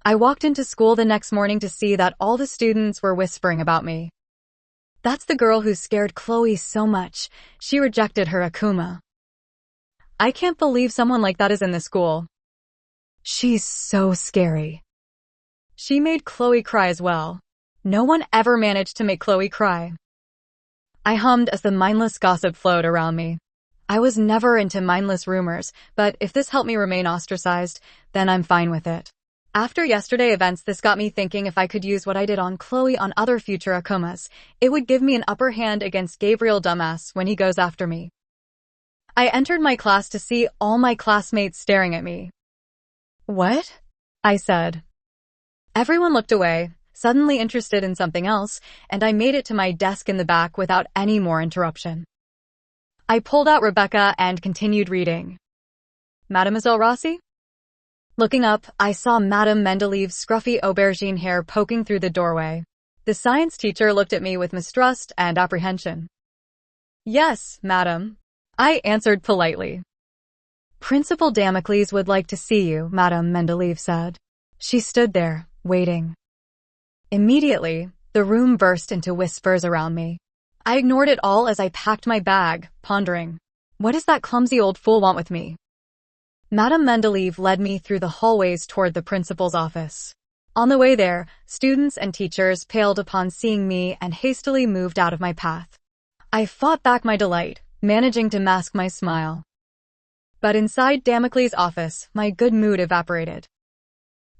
I walked into school the next morning to see that all the students were whispering about me. That's the girl who scared Chloe so much. She rejected her Akuma. I can't believe someone like that is in the school. She's so scary. She made Chloe cry as well. No one ever managed to make Chloe cry. I hummed as the mindless gossip flowed around me. I was never into mindless rumors, but if this helped me remain ostracized, then I'm fine with it. After yesterday events, this got me thinking if I could use what I did on Chloe on other future Akumas, it would give me an upper hand against Gabriel dumbass when he goes after me. I entered my class to see all my classmates staring at me. What? I said. Everyone looked away, suddenly interested in something else, and I made it to my desk in the back without any more interruption. I pulled out Rebecca and continued reading. Mademoiselle Rossi? Looking up, I saw Madame Mendeleev's scruffy aubergine hair poking through the doorway. The science teacher looked at me with mistrust and apprehension. Yes, madam, I answered politely. Principal Damocles would like to see you, Madame Mendeleev said. She stood there, waiting. Immediately, the room burst into whispers around me. I ignored it all as I packed my bag, pondering. What does that clumsy old fool want with me? Madame Mendeleev led me through the hallways toward the principal's office. On the way there, students and teachers paled upon seeing me and hastily moved out of my path. I fought back my delight, managing to mask my smile. But inside Damocles' office, my good mood evaporated.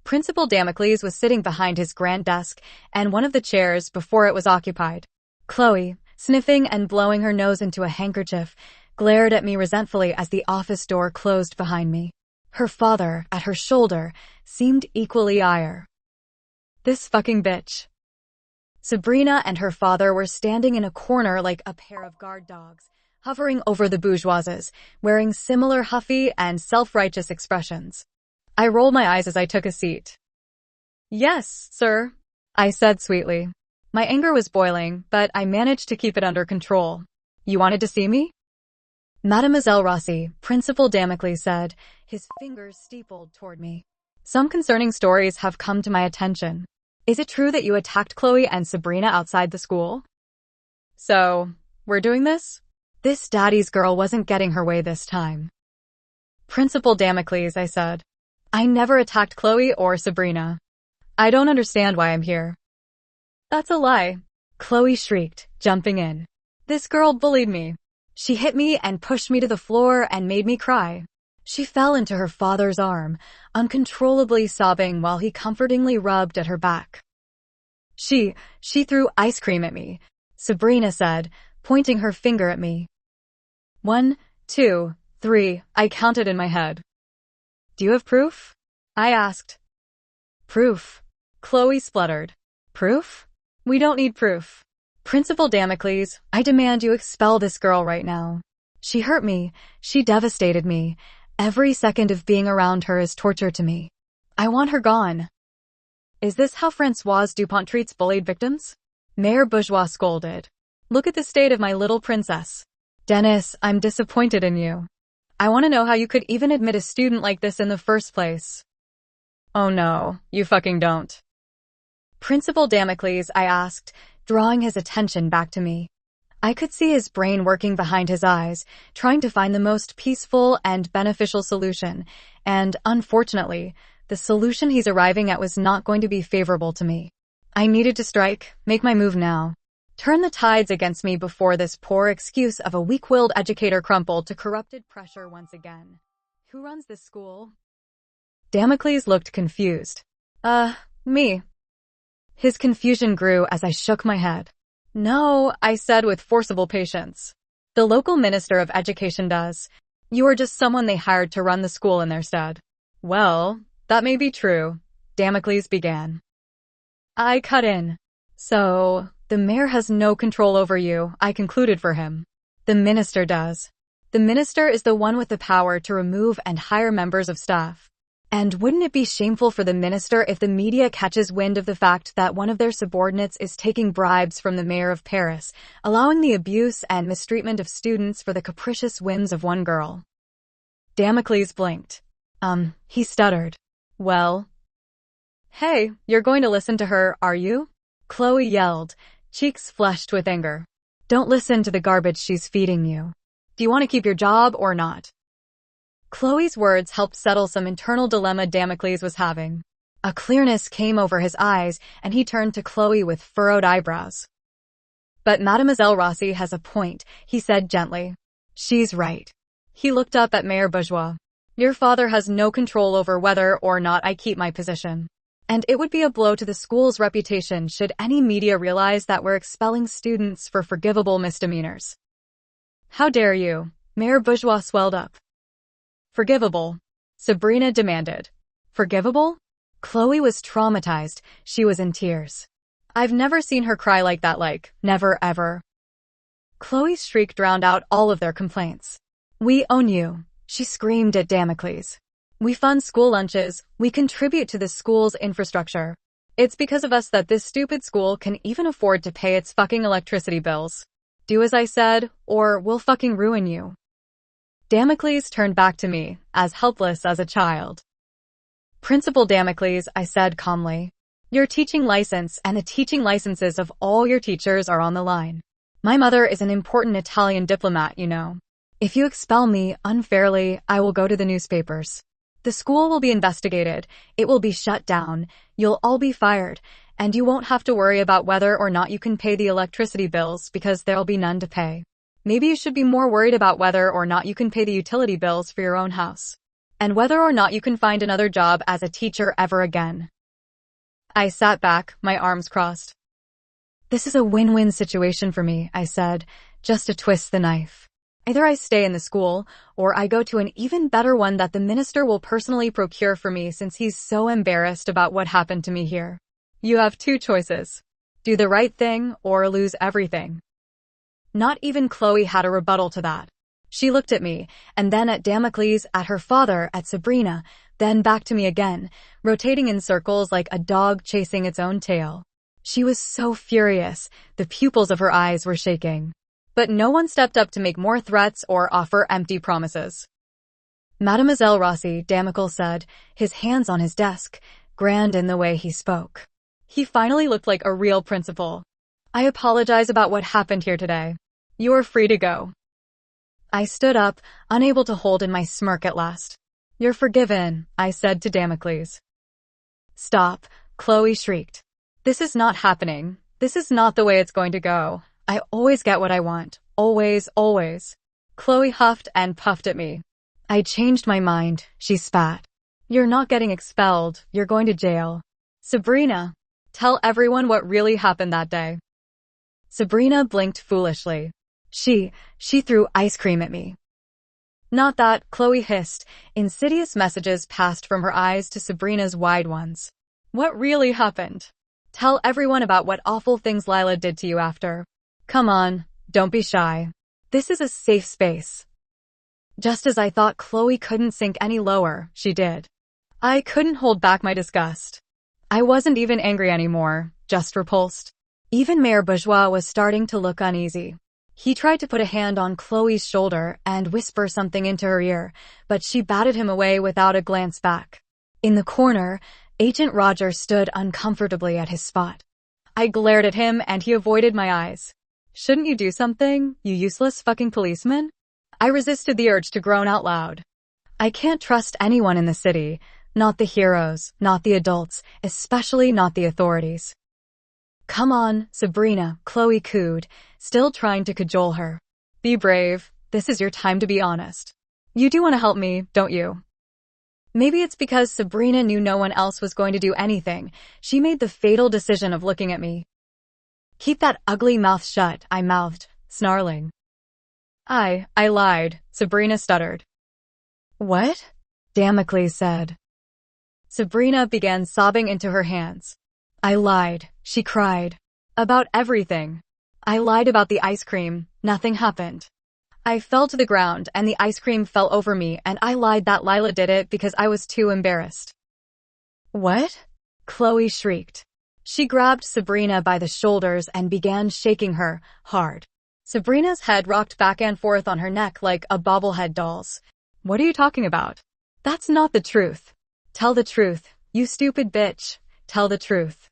Principal Damocles was sitting behind his grand desk and one of the chairs before it was occupied. Chloe, sniffing and blowing her nose into a handkerchief, glared at me resentfully as the office door closed behind me. Her father, at her shoulder, seemed equally ire. This fucking bitch. Sabrina and her father were standing in a corner like a pair of guard dogs, hovering over the bourgeoises, wearing similar huffy and self-righteous expressions. I rolled my eyes as I took a seat. Yes, sir, I said sweetly. My anger was boiling, but I managed to keep it under control. You wanted to see me? Mademoiselle Rossi, Principal Damocles said, his fingers steepled toward me. Some concerning stories have come to my attention. Is it true that you attacked Chloe and Sabrina outside the school? So, we're doing this? This daddy's girl wasn't getting her way this time. Principal Damocles, I said. I never attacked Chloe or Sabrina. I don't understand why I'm here. That's a lie, Chloe shrieked, jumping in. This girl bullied me. She hit me and pushed me to the floor and made me cry. She fell into her father's arm, uncontrollably sobbing while he comfortingly rubbed at her back. She threw ice cream at me, Sabrina said, pointing her finger at me. 1, 2, 3, I counted in my head. Do you have proof? I asked. Proof? Chloe spluttered. Proof? We don't need proof. Principal Damocles, I demand you expel this girl right now. She hurt me. She devastated me. Every second of being around her is torture to me. I want her gone. Is this how Françoise Dupont treats bullied victims? Mayor Bourgeois scolded. Look at the state of my little princess. Dennis, I'm disappointed in you. I want to know how you could even admit a student like this in the first place. Oh no, you fucking don't. Principal Damocles, I asked, drawing his attention back to me. I could see his brain working behind his eyes, trying to find the most peaceful and beneficial solution, and unfortunately, the solution he's arriving at was not going to be favorable to me. I needed to strike, make my move now. Turn the tides against me before this poor excuse of a weak-willed educator crumpled to corrupted pressure once again. Who runs this school? Damocles looked confused. Me. His confusion grew as I shook my head. No, I said with forcible patience. The local minister of education does. You are just someone they hired to run the school in their stead. Well, that may be true, Damocles began. I cut in. So, the mayor has no control over you, I concluded for him. The minister does. The minister is the one with the power to remove and hire members of staff. And wouldn't it be shameful for the minister if the media catches wind of the fact that one of their subordinates is taking bribes from the mayor of Paris, allowing the abuse and mistreatment of students for the capricious whims of one girl? Damocles blinked. He stuttered. Well, Hey, you're going to listen to her, are you? Chloe yelled, cheeks flushed with anger. Don't listen to the garbage she's feeding you. Do you want to keep your job or not? Chloe's words helped settle some internal dilemma Damocles was having. A clearness came over his eyes, and he turned to Chloe with furrowed eyebrows. But Mademoiselle Rossi has a point, he said gently. She's right. He looked up at Mayor Bourgeois. Your father has no control over whether or not I keep my position. And it would be a blow to the school's reputation should any media realize that we're expelling students for forgivable misdemeanors. How dare you? Mayor Bourgeois swelled up. Forgivable? Sabrina demanded. Forgivable? Chloe was traumatized. She was in tears. I've never seen her cry like that, never ever. Chloe's shriek drowned out all of their complaints. We own you, she screamed at Damocles. We fund school lunches, we contribute to the school's infrastructure. It's because of us that this stupid school can even afford to pay its fucking electricity bills. Do as I said, or we'll fucking ruin you. Damocles turned back to me, as helpless as a child. Principal Damocles, I said calmly. Your teaching license and the teaching licenses of all your teachers are on the line. My mother is an important Italian diplomat, you know. If you expel me unfairly, I will go to the newspapers. The school will be investigated, it will be shut down, you'll all be fired, and you won't have to worry about whether or not you can pay the electricity bills because there'll be none to pay. Maybe you should be more worried about whether or not you can pay the utility bills for your own house. And whether or not you can find another job as a teacher ever again. I sat back, my arms crossed. This is a win-win situation for me, I said, just to twist the knife. Either I stay in the school, or I go to an even better one that the minister will personally procure for me since he's so embarrassed about what happened to me here. You have two choices. Do the right thing, or lose everything. Not even Chloe had a rebuttal to that. She looked at me, and then at Damocles, at her father, at Sabrina, then back to me again, rotating in circles like a dog chasing its own tail. She was so furious, the pupils of her eyes were shaking. But no one stepped up to make more threats or offer empty promises. Mademoiselle Rossi, Damocles said, his hands on his desk, grand in the way he spoke. He finally looked like a real principal. I apologize about what happened here today. You are free to go. I stood up, unable to hold in my smirk at last. You're forgiven, I said to Damocles. Stop, Chloe shrieked. This is not happening. This is not the way it's going to go. I always get what I want. Always, always. Chloe huffed and puffed at me. I changed my mind, she spat. You're not getting expelled, you're going to jail. Sabrina, tell everyone what really happened that day. Sabrina blinked foolishly. She threw ice cream at me. Not that, Chloe hissed. Insidious messages passed from her eyes to Sabrina's wide ones. What really happened? Tell everyone about what awful things Lila did to you after. Come on, don't be shy. This is a safe space. Just as I thought Chloe couldn't sink any lower, she did. I couldn't hold back my disgust. I wasn't even angry anymore, just repulsed. Even Mayor Bourgeois was starting to look uneasy. He tried to put a hand on Chloe's shoulder and whisper something into her ear, but she batted him away without a glance back. In the corner, Agent Roger stood uncomfortably at his spot. I glared at him and he avoided my eyes. Shouldn't you do something, you useless fucking policeman? I resisted the urge to groan out loud. I can't trust anyone in the city, not the heroes, not the adults, especially not the authorities. Come on, Sabrina, Chloe cooed, still trying to cajole her. Be brave, this is your time to be honest. You do want to help me, don't you? Maybe it's because Sabrina knew no one else was going to do anything. She made the fatal decision of looking at me. Keep that ugly mouth shut, I mouthed, snarling. I lied, Sabrina stuttered. What? Damocles said. Sabrina began sobbing into her hands. I lied, she cried. About everything. I lied about the ice cream, nothing happened. I fell to the ground and the ice cream fell over me and I lied that Lila did it because I was too embarrassed. What? Chloe shrieked. She grabbed Sabrina by the shoulders and began shaking her, hard. Sabrina's head rocked back and forth on her neck like a bobblehead doll's. What are you talking about? That's not the truth. Tell the truth, you stupid bitch. tell the truth.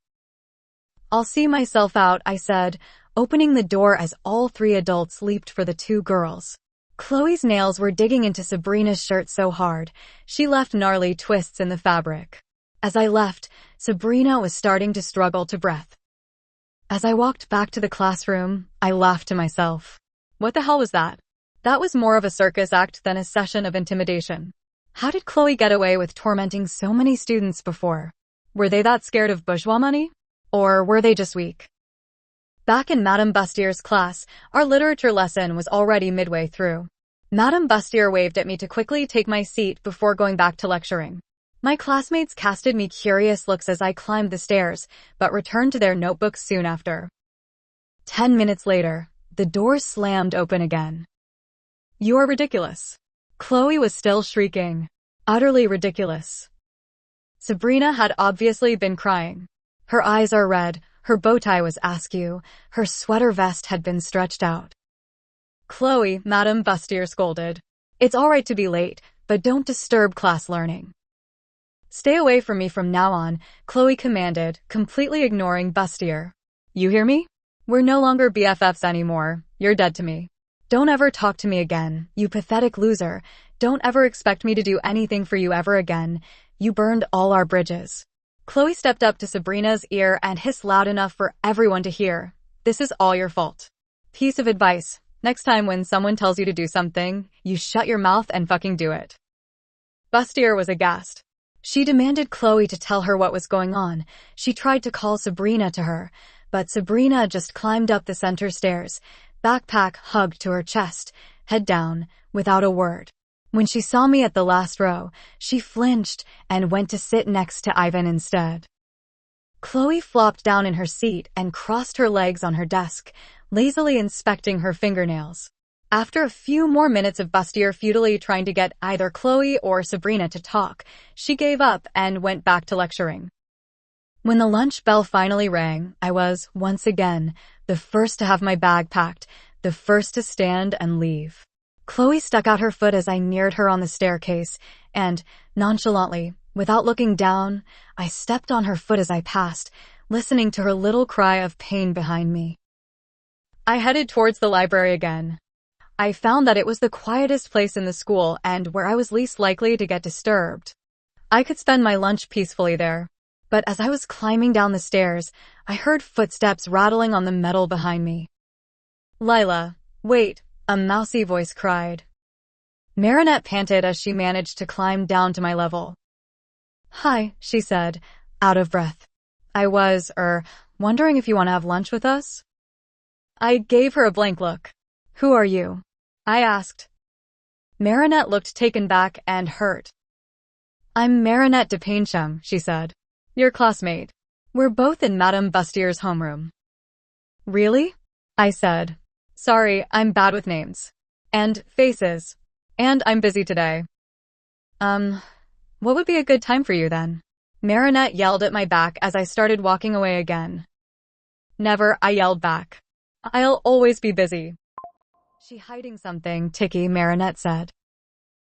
I'll see myself out, I said, opening the door as all three adults leaped for the two girls. Chloe's nails were digging into Sabrina's shirt so hard, she left gnarly twists in the fabric. As I left, Sabrina was starting to struggle to breath. As I walked back to the classroom, I laughed to myself. What the hell was that? That was more of a circus act than a session of intimidation. How did Chloe get away with tormenting so many students before? Were they that scared of bourgeois money? Or were they just weak? Back in Madame Bastier's class, our literature lesson was already midway through. Madame Bastier waved at me to quickly take my seat before going back to lecturing. My classmates casted me curious looks as I climbed the stairs, but returned to their notebooks soon after. 10 minutes later, the door slammed open again. You are ridiculous. Chloe was still shrieking. Utterly ridiculous. Sabrina had obviously been crying. Her eyes are red, her bow tie was askew, her sweater vest had been stretched out. Chloe, Madame Bastier scolded. It's all right to be late, but don't disturb class learning. Stay away from me from now on, Chloe commanded, completely ignoring Bastier. You hear me? We're no longer BFFs anymore. You're dead to me. Don't ever talk to me again, you pathetic loser. Don't ever expect me to do anything for you ever again. You burned all our bridges. Chloe stepped up to Sabrina's ear and hissed loud enough for everyone to hear. This is all your fault. Piece of advice. Next time when someone tells you to do something, you shut your mouth and fucking do it. Bastier was aghast. She demanded Chloe to tell her what was going on. She tried to call Sabrina to her, but Sabrina just climbed up the center stairs, backpack hugged to her chest, head down, without a word. When she saw me at the last row, she flinched and went to sit next to Ivan instead. Chloe flopped down in her seat and crossed her legs on her desk, lazily inspecting her fingernails. After a few more minutes of Bastier futilely trying to get either Chloe or Sabrina to talk, she gave up and went back to lecturing. When the lunch bell finally rang, I was, once again, the first to have my bag packed, the first to stand and leave. Chloe stuck out her foot as I neared her on the staircase, and, nonchalantly, without looking down, I stepped on her foot as I passed, listening to her little cry of pain behind me. I headed towards the library again. I found that it was the quietest place in the school and where I was least likely to get disturbed. I could spend my lunch peacefully there. But as I was climbing down the stairs, I heard footsteps rattling on the metal behind me. Lila, wait, a mousy voice cried. Marinette panted as she managed to climb down to my level. Hi, she said, out of breath. I was, wondering if you want to have lunch with us? I gave her a blank look. Who are you? I asked. Marinette looked taken back and hurt. I'm Marinette de Paincham, she said. Your classmate. We're both in Madame Bastier's homeroom. Really? I said. Sorry, I'm bad with names. And faces. And I'm busy today. What would be a good time for you then? Marinette yelled at my back as I started walking away again. Never, I yelled back. I'll always be busy. She hiding something, Tiki, Marinette said.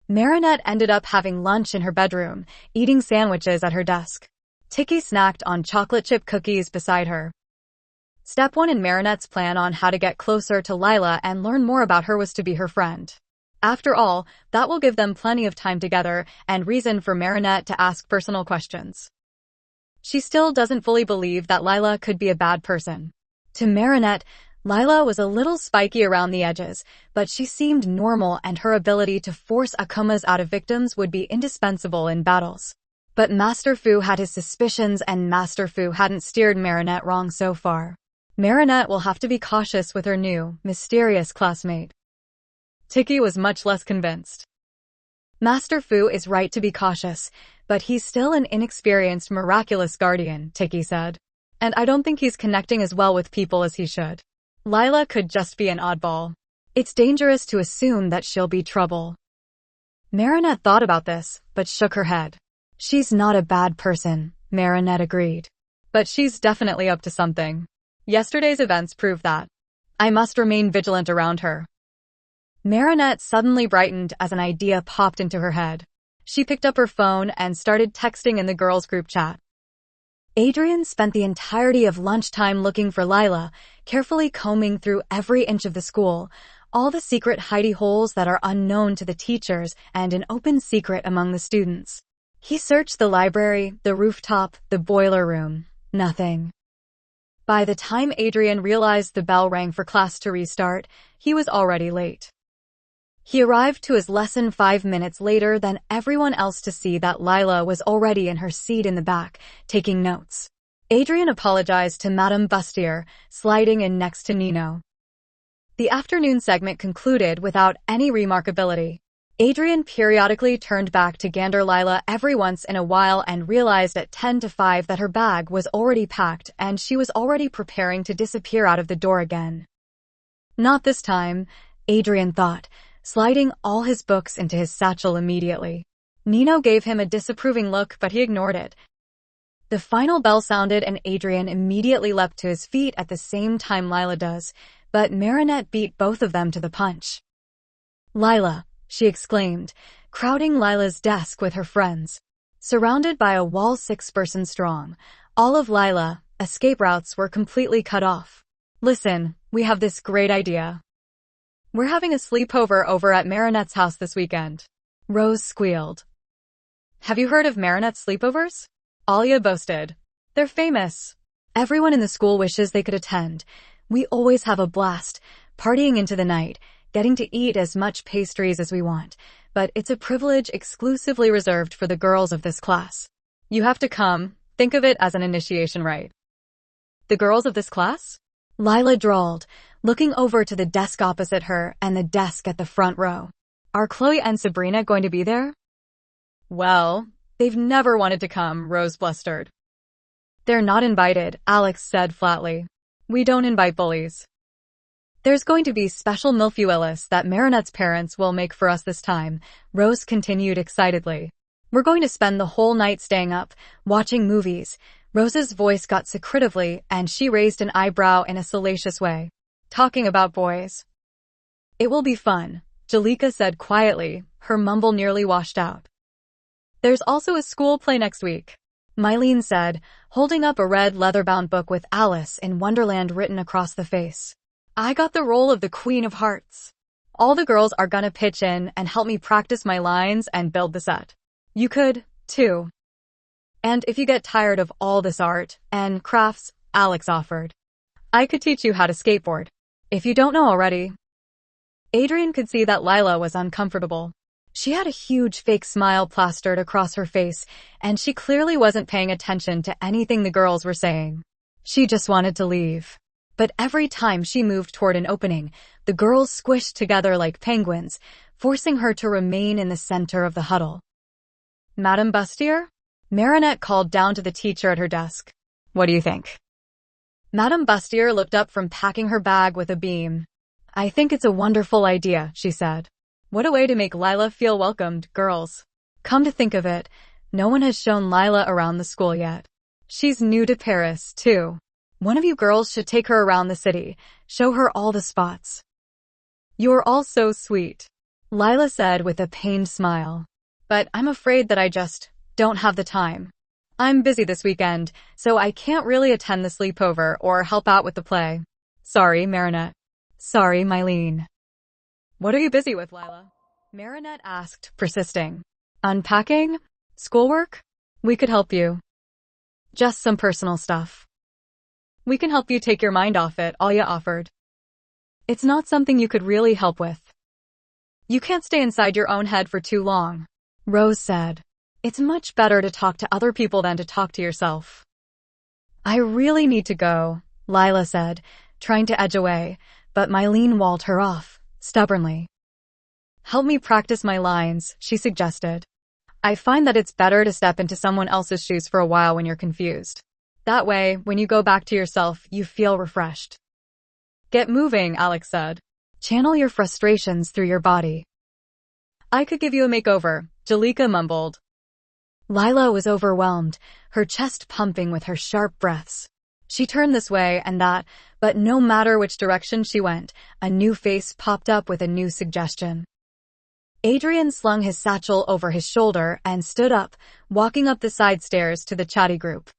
Marinette ended up having lunch in her bedroom, eating sandwiches at her desk. Tiki snacked on chocolate chip cookies beside her. Step 1 in Marinette's plan on how to get closer to Lila and learn more about her was to be her friend. After all, that will give them plenty of time together and reason for Marinette to ask personal questions. She still doesn't fully believe that Lila could be a bad person. To Marinette, Lila was a little spiky around the edges, but she seemed normal and her ability to force akumas out of victims would be indispensable in battles. But Master Fu had his suspicions and Master Fu hadn't steered Marinette wrong so far. Marinette will have to be cautious with her new, mysterious classmate. Tiki was much less convinced. Master Fu is right to be cautious, but he's still an inexperienced miraculous guardian, Tiki said. And I don't think he's connecting as well with people as he should. Lila could just be an oddball. It's dangerous to assume that she'll be trouble. Marinette thought about this, but shook her head. She's not a bad person, Marinette agreed. But she's definitely up to something. Yesterday's events prove that. I must remain vigilant around her. Marinette suddenly brightened as an idea popped into her head. She picked up her phone and started texting in the girls' group chat. Adrian spent the entirety of lunchtime looking for Lila, carefully combing through every inch of the school, all the secret hidey holes that are unknown to the teachers and an open secret among the students. He searched the library, the rooftop, the boiler room. Nothing. By the time Adrian realized the bell rang for class to restart, he was already late. He arrived to his lesson 5 minutes later than everyone else to see that Lila was already in her seat in the back, taking notes. Adrian apologized to Madame Bustier, sliding in next to Nino. The afternoon segment concluded without any remarkability. Adrian periodically turned back to gander Lila every once in a while and realized at 10 to 5 that her bag was already packed and she was already preparing to disappear out of the door again. Not this time, Adrian thought, sliding all his books into his satchel immediately. Nino gave him a disapproving look, but he ignored it. The final bell sounded and Adrian immediately leapt to his feet at the same time Lila does, but Marinette beat both of them to the punch. "Lila," she exclaimed, crowding Lila's desk with her friends. Surrounded by a wall 6-person strong, all of Lila, escape routes were completely cut off. "Listen, we have this great idea. We're having a sleepover over at Marinette's house this weekend." Rose squealed. "Have you heard of Marinette's sleepovers?" Alia boasted. "They're famous. Everyone in the school wishes they could attend. We always have a blast, partying into the night, getting to eat as much pastries as we want, but it's a privilege exclusively reserved for the girls of this class. You have to come. Think of it as an initiation rite." "The girls of this class?" Lila drawled, looking over to the desk opposite her and the desk at the front row. "Are Chloe and Sabrina going to be there?" "Well, they've never wanted to come," Rose blustered. "They're not invited," Alex said flatly. "We don't invite bullies." "There's going to be special milfuillis that Marinette's parents will make for us this time," Rose continued excitedly. "We're going to spend the whole night staying up, watching movies." Rose's voice got secretively, and she raised an eyebrow in a salacious way. "Talking about boys." "It will be fun," Jalika said quietly, her mumble nearly washed out. "There's also a school play next week," Mylene said, holding up a red leather-bound book with Alice in Wonderland written across the face. "I got the role of the Queen of Hearts. All the girls are gonna pitch in and help me practice my lines and build the set. You could, too. And if you get tired of all this art and crafts," Alex offered, "I could teach you how to skateboard. If you don't know already." Adrian could see that Lila was uncomfortable. She had a huge fake smile plastered across her face, and she clearly wasn't paying attention to anything the girls were saying. She just wanted to leave. But every time she moved toward an opening, the girls squished together like penguins, forcing her to remain in the center of the huddle. "Madame Bustier?" Marinette called down to the teacher at her desk. "What do you think?" Madame Bustier looked up from packing her bag with a beam. "I think it's a wonderful idea," she said. "What a way to make Lila feel welcomed, girls. Come to think of it, no one has shown Lila around the school yet. She's new to Paris, too. One of you girls should take her around the city, show her all the spots." "You're all so sweet," Lila said with a pained smile. "But I'm afraid that I just don't have the time. I'm busy this weekend, so I can't really attend the sleepover or help out with the play. Sorry, Marinette." "Sorry, Mylene." "What are you busy with, Lila?" Marinette asked, persisting. "Unpacking? Schoolwork? We could help you." "Just some personal stuff." "We can help you take your mind off it," Alia offered. "It's not something you could really help with. You can't stay inside your own head for too long," Rose said. "It's much better to talk to other people than to talk to yourself." "I really need to go," Lila said, trying to edge away, but Mylene walled her off, stubbornly. "Help me practice my lines," she suggested. "I find that it's better to step into someone else's shoes for a while when you're confused. That way, when you go back to yourself, you feel refreshed." "Get moving," Alex said. "Channel your frustrations through your body." "I could give you a makeover," Jalika mumbled. Lila was overwhelmed, her chest pumping with her sharp breaths. She turned this way and that, but no matter which direction she went, a new face popped up with a new suggestion. Adrian slung his satchel over his shoulder and stood up, walking up the side stairs to the chatty group.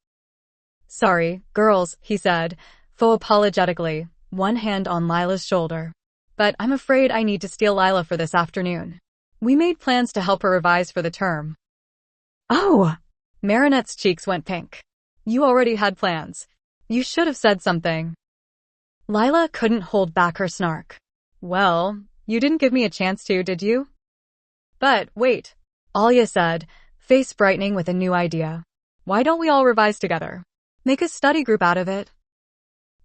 Sorry, girls, he said, faux apologetically, one hand on Lila's shoulder. But I'm afraid I need to steal Lila for this afternoon. We made plans to help her revise for the term. Oh! Marinette's cheeks went pink. You already had plans. You should have said something. Lila couldn't hold back her snark. Well, you didn't give me a chance to, did you? But, wait, Alia said, face brightening with a new idea. Why don't we all revise together? Make a study group out of it.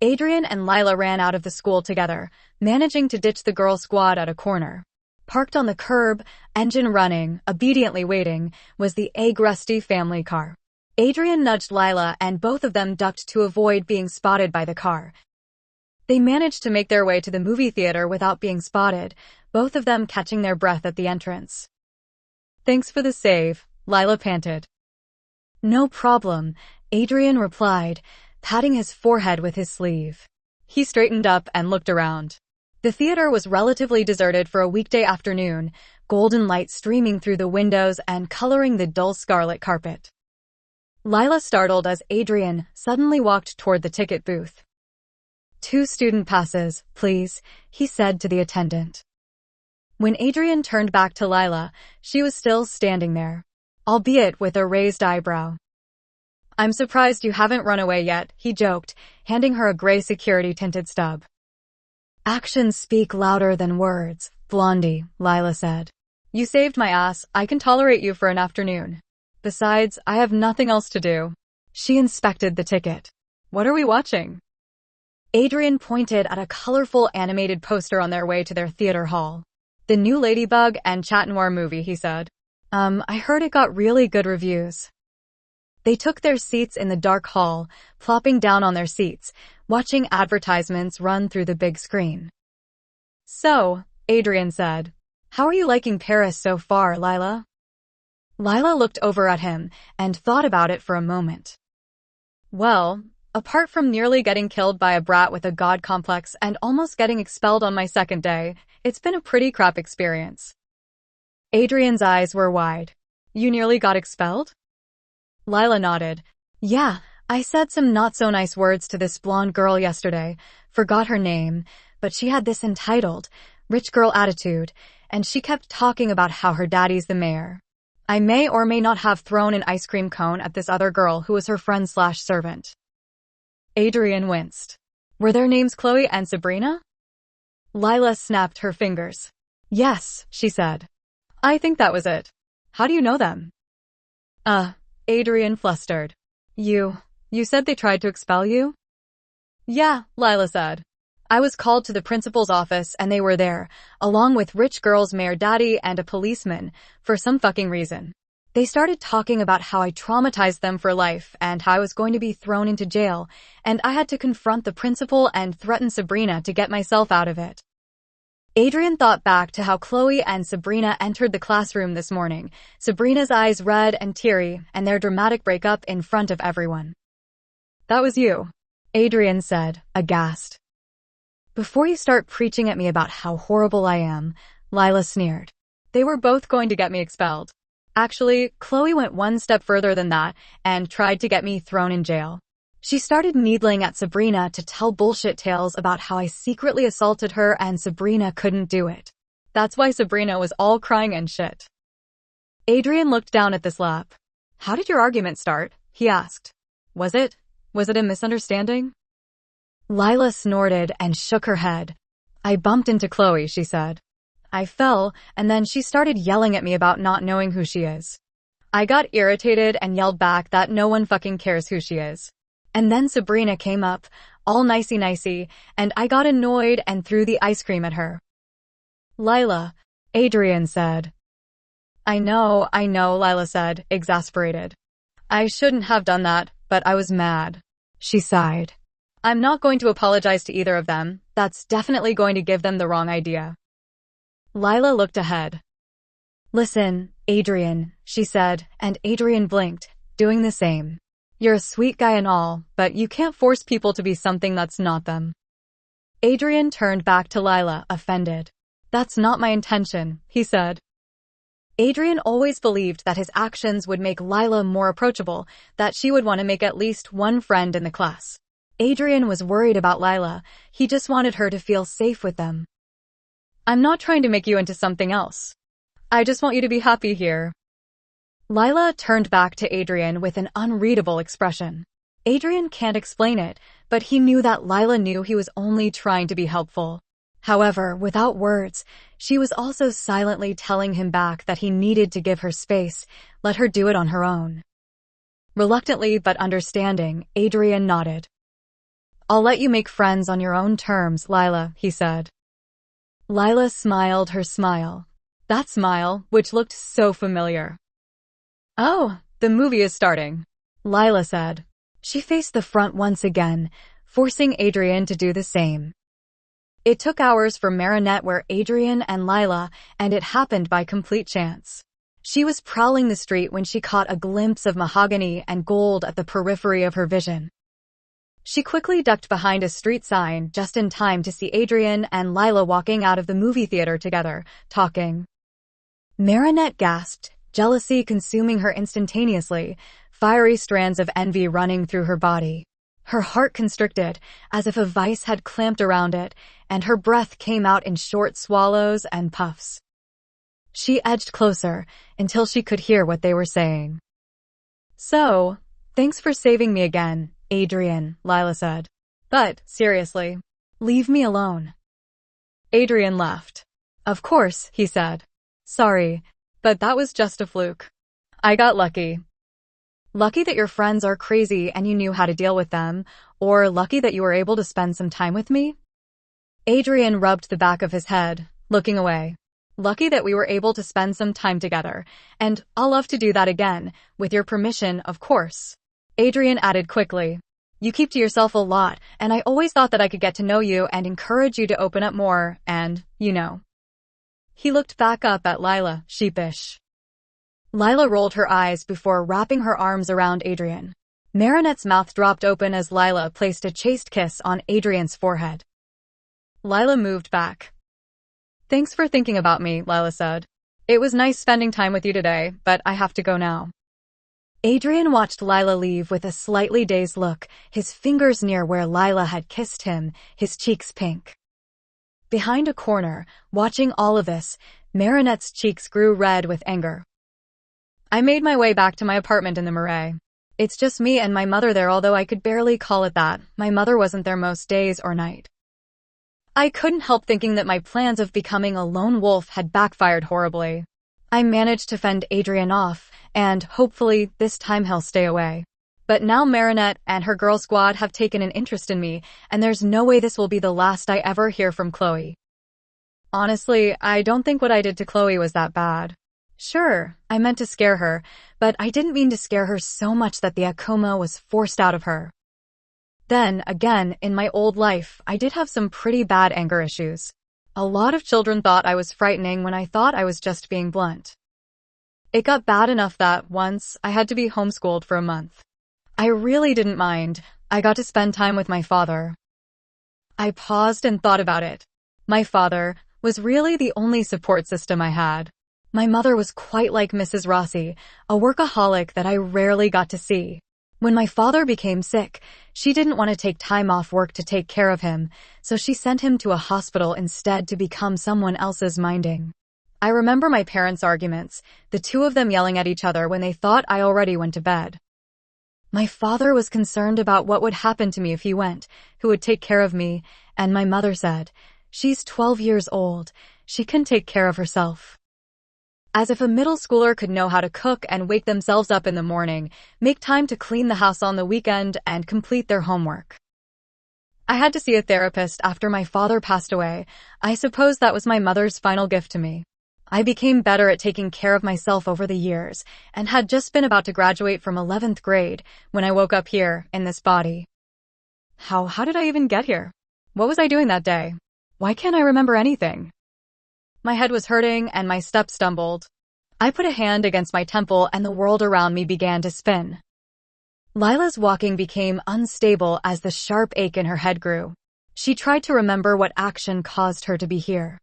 Adrian and Lila ran out of the school together, managing to ditch the girl squad at a corner. Parked on the curb, engine running, obediently waiting, was the egg-rusty family car. Adrian nudged Lila and both of them ducked to avoid being spotted by the car. They managed to make their way to the movie theater without being spotted, both of them catching their breath at the entrance. Thanks for the save, Lila panted. No problem, Adrian replied, patting his forehead with his sleeve. He straightened up and looked around. The theater was relatively deserted for a weekday afternoon, golden light streaming through the windows and coloring the dull scarlet carpet. Lila startled as Adrian suddenly walked toward the ticket booth. 2 student passes, please, he said to the attendant. When Adrian turned back to Lila, she was still standing there, albeit with a raised eyebrow. I'm surprised you haven't run away yet, he joked, handing her a gray security-tinted stub. Actions speak louder than words, Blondie, Lila said. You saved my ass, I can tolerate you for an afternoon. Besides, I have nothing else to do. She inspected the ticket. What are we watching? Adrian pointed at a colorful animated poster on their way to their theater hall. The new Ladybug and Chat Noir movie, he said. I heard it got really good reviews. They took their seats in the dark hall, plopping down on their seats, watching advertisements run through the big screen. So, Adrian said, how are you liking Paris so far, Lila? Lila looked over at him and thought about it for a moment. Well, apart from nearly getting killed by a brat with a god complex and almost getting expelled on my second day, it's been a pretty crap experience. Adrian's eyes were wide. You nearly got expelled? Lila nodded. Yeah, I said some not-so-nice words to this blonde girl yesterday, forgot her name, but she had this entitled, rich girl attitude, and she kept talking about how her daddy's the mayor. I may or may not have thrown an ice cream cone at this other girl who was her friend/servant. Adrian winced. Were their names Chloe and Sabrina? Lila snapped her fingers. Yes, she said. I think that was it. How do you know them? Adrian flustered. You said they tried to expel you? Yeah, Lila said. I was called to the principal's office and they were there, along with rich girl's mayor daddy and a policeman, for some fucking reason. They started talking about how I traumatized them for life and how I was going to be thrown into jail, and I had to confront the principal and threaten Sabrina to get myself out of it. Adrian thought back to how Chloe and Sabrina entered the classroom this morning, Sabrina's eyes red and teary, and their dramatic breakup in front of everyone. That was you, Adrian said, aghast. Before you start preaching at me about how horrible I am, Lila sneered. They were both going to get me expelled. Actually, Chloe went one step further than that and tried to get me thrown in jail. She started needling at Sabrina to tell bullshit tales about how I secretly assaulted her and Sabrina couldn't do it. That's why Sabrina was all crying and shit. Adrian looked down at the slap. How did your argument start? He asked. Was it a misunderstanding? Lila snorted and shook her head. I bumped into Chloe, she said. I fell, and then she started yelling at me about not knowing who she is. I got irritated and yelled back that no one fucking cares who she is. And then Sabrina came up, all nicey-nicey, and I got annoyed and threw the ice cream at her. Lila, Adrian said. I know, Lila said, exasperated. I shouldn't have done that, but I was mad. She sighed. I'm not going to apologize to either of them. That's definitely going to give them the wrong idea. Lila looked ahead. Listen, Adrian, she said, and Adrian blinked, doing the same. You're a sweet guy and all, but you can't force people to be something that's not them. Adrian turned back to Lila, offended. That's not my intention, he said. Adrian always believed that his actions would make Lila more approachable, that she would want to make at least one friend in the class. Adrian was worried about Lila. He just wanted her to feel safe with them. I'm not trying to make you into something else. I just want you to be happy here. Lila turned back to Adrian with an unreadable expression. Adrian can't explain it, but he knew that Lila knew he was only trying to be helpful. However, without words, she was also silently telling him back that he needed to give her space, let her do it on her own. Reluctantly but understanding, Adrian nodded. I'll let you make friends on your own terms, Lila, he said. Lila smiled her smile. That smile, which looked so familiar. Oh, the movie is starting, Lila said. She faced the front once again, forcing Adrian to do the same. It took hours for Marinette where Adrian and Lila, and it happened by complete chance. She was prowling the street when she caught a glimpse of mahogany and gold at the periphery of her vision. She quickly ducked behind a street sign just in time to see Adrian and Lila walking out of the movie theater together, talking. Marinette gasped, jealousy consuming her instantaneously, fiery strands of envy running through her body. Her heart constricted, as if a vice had clamped around it, and her breath came out in short swallows and puffs. She edged closer, until she could hear what they were saying. So, thanks for saving me again, Adrian, Lila said. But, seriously, leave me alone. Adrian laughed. Of course, he said. Sorry, but that was just a fluke. I got lucky. Lucky that your friends are crazy and you knew how to deal with them, or lucky that you were able to spend some time with me? Adrian rubbed the back of his head, looking away. Lucky that we were able to spend some time together, and I'll love to do that again, with your permission, of course. Adrian added quickly. You keep to yourself a lot, and I always thought that I could get to know you and encourage you to open up more, and, you know. He looked back up at Lila, sheepish. Lila rolled her eyes before wrapping her arms around Adrian. Marinette's mouth dropped open as Lila placed a chaste kiss on Adrian's forehead. Lila moved back. Thanks for thinking about me, Lila said. It was nice spending time with you today, but I have to go now. Adrian watched Lila leave with a slightly dazed look, his fingers near where Lila had kissed him, his cheeks pink. Behind a corner, watching all of this, Marinette's cheeks grew red with anger. I made my way back to my apartment in the Marais. It's just me and my mother there, although I could barely call it that. My mother wasn't there most days or night. I couldn't help thinking that my plans of becoming a lone wolf had backfired horribly. I managed to fend Adrian off, and hopefully this time he'll stay away. But now Marinette and her girl squad have taken an interest in me, and there's no way this will be the last I ever hear from Chloe. Honestly, I don't think what I did to Chloe was that bad. Sure, I meant to scare her, but I didn't mean to scare her so much that the Akuma was forced out of her. Then, again, in my old life, I did have some pretty bad anger issues. A lot of children thought I was frightening when I thought I was just being blunt. It got bad enough that, once, I had to be homeschooled for a month. I really didn't mind. I got to spend time with my father. I paused and thought about it. My father was really the only support system I had. My mother was quite like Mrs. Rossi, a workaholic that I rarely got to see. When my father became sick, she didn't want to take time off work to take care of him, so she sent him to a hospital instead to become someone else's minding. I remember my parents' arguments, the two of them yelling at each other when they thought I already went to bed. My father was concerned about what would happen to me if he went, who would take care of me, and my mother said, "She's 12 years old, she can take care of herself." As if a middle schooler could know how to cook and wake themselves up in the morning, make time to clean the house on the weekend, and complete their homework. I had to see a therapist after my father passed away. I suppose that was my mother's final gift to me. I became better at taking care of myself over the years, and had just been about to graduate from 11th grade when I woke up here, in this body. How did I even get here? What was I doing that day? Why can't I remember anything? My head was hurting and my steps stumbled. I put a hand against my temple and the world around me began to spin. Lila's walking became unstable as the sharp ache in her head grew. She tried to remember what action caused her to be here.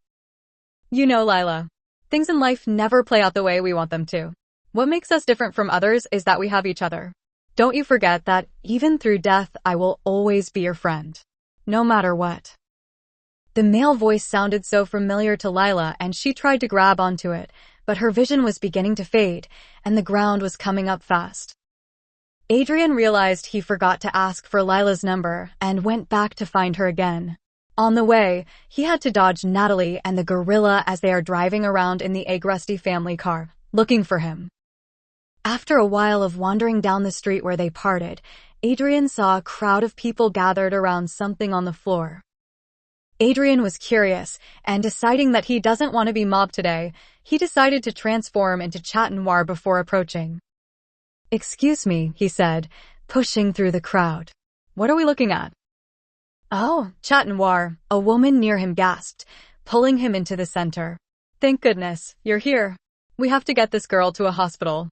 You know, Lila, Things in life never play out the way we want them to. What makes us different from others is that we have each other. Don't you forget that even through death, I will always be your friend. No matter what. The male voice sounded so familiar to Lila, and she tried to grab onto it, but her vision was beginning to fade, and the ground was coming up fast. Adrian realized he forgot to ask for Lila's number and went back to find her again. On the way, he had to dodge Natalie and the gorilla as they are driving around in the Agresti family car, looking for him. After a while of wandering down the street where they parted, Adrian saw a crowd of people gathered around something on the floor. Adrian was curious, and deciding that he doesn't want to be mobbed today, he decided to transform into Chat Noir before approaching. "Excuse me," he said, pushing through the crowd. "What are we looking at?" "Oh, Chat Noir," a woman near him gasped, pulling him into the center. "Thank goodness, you're here. We have to get this girl to a hospital."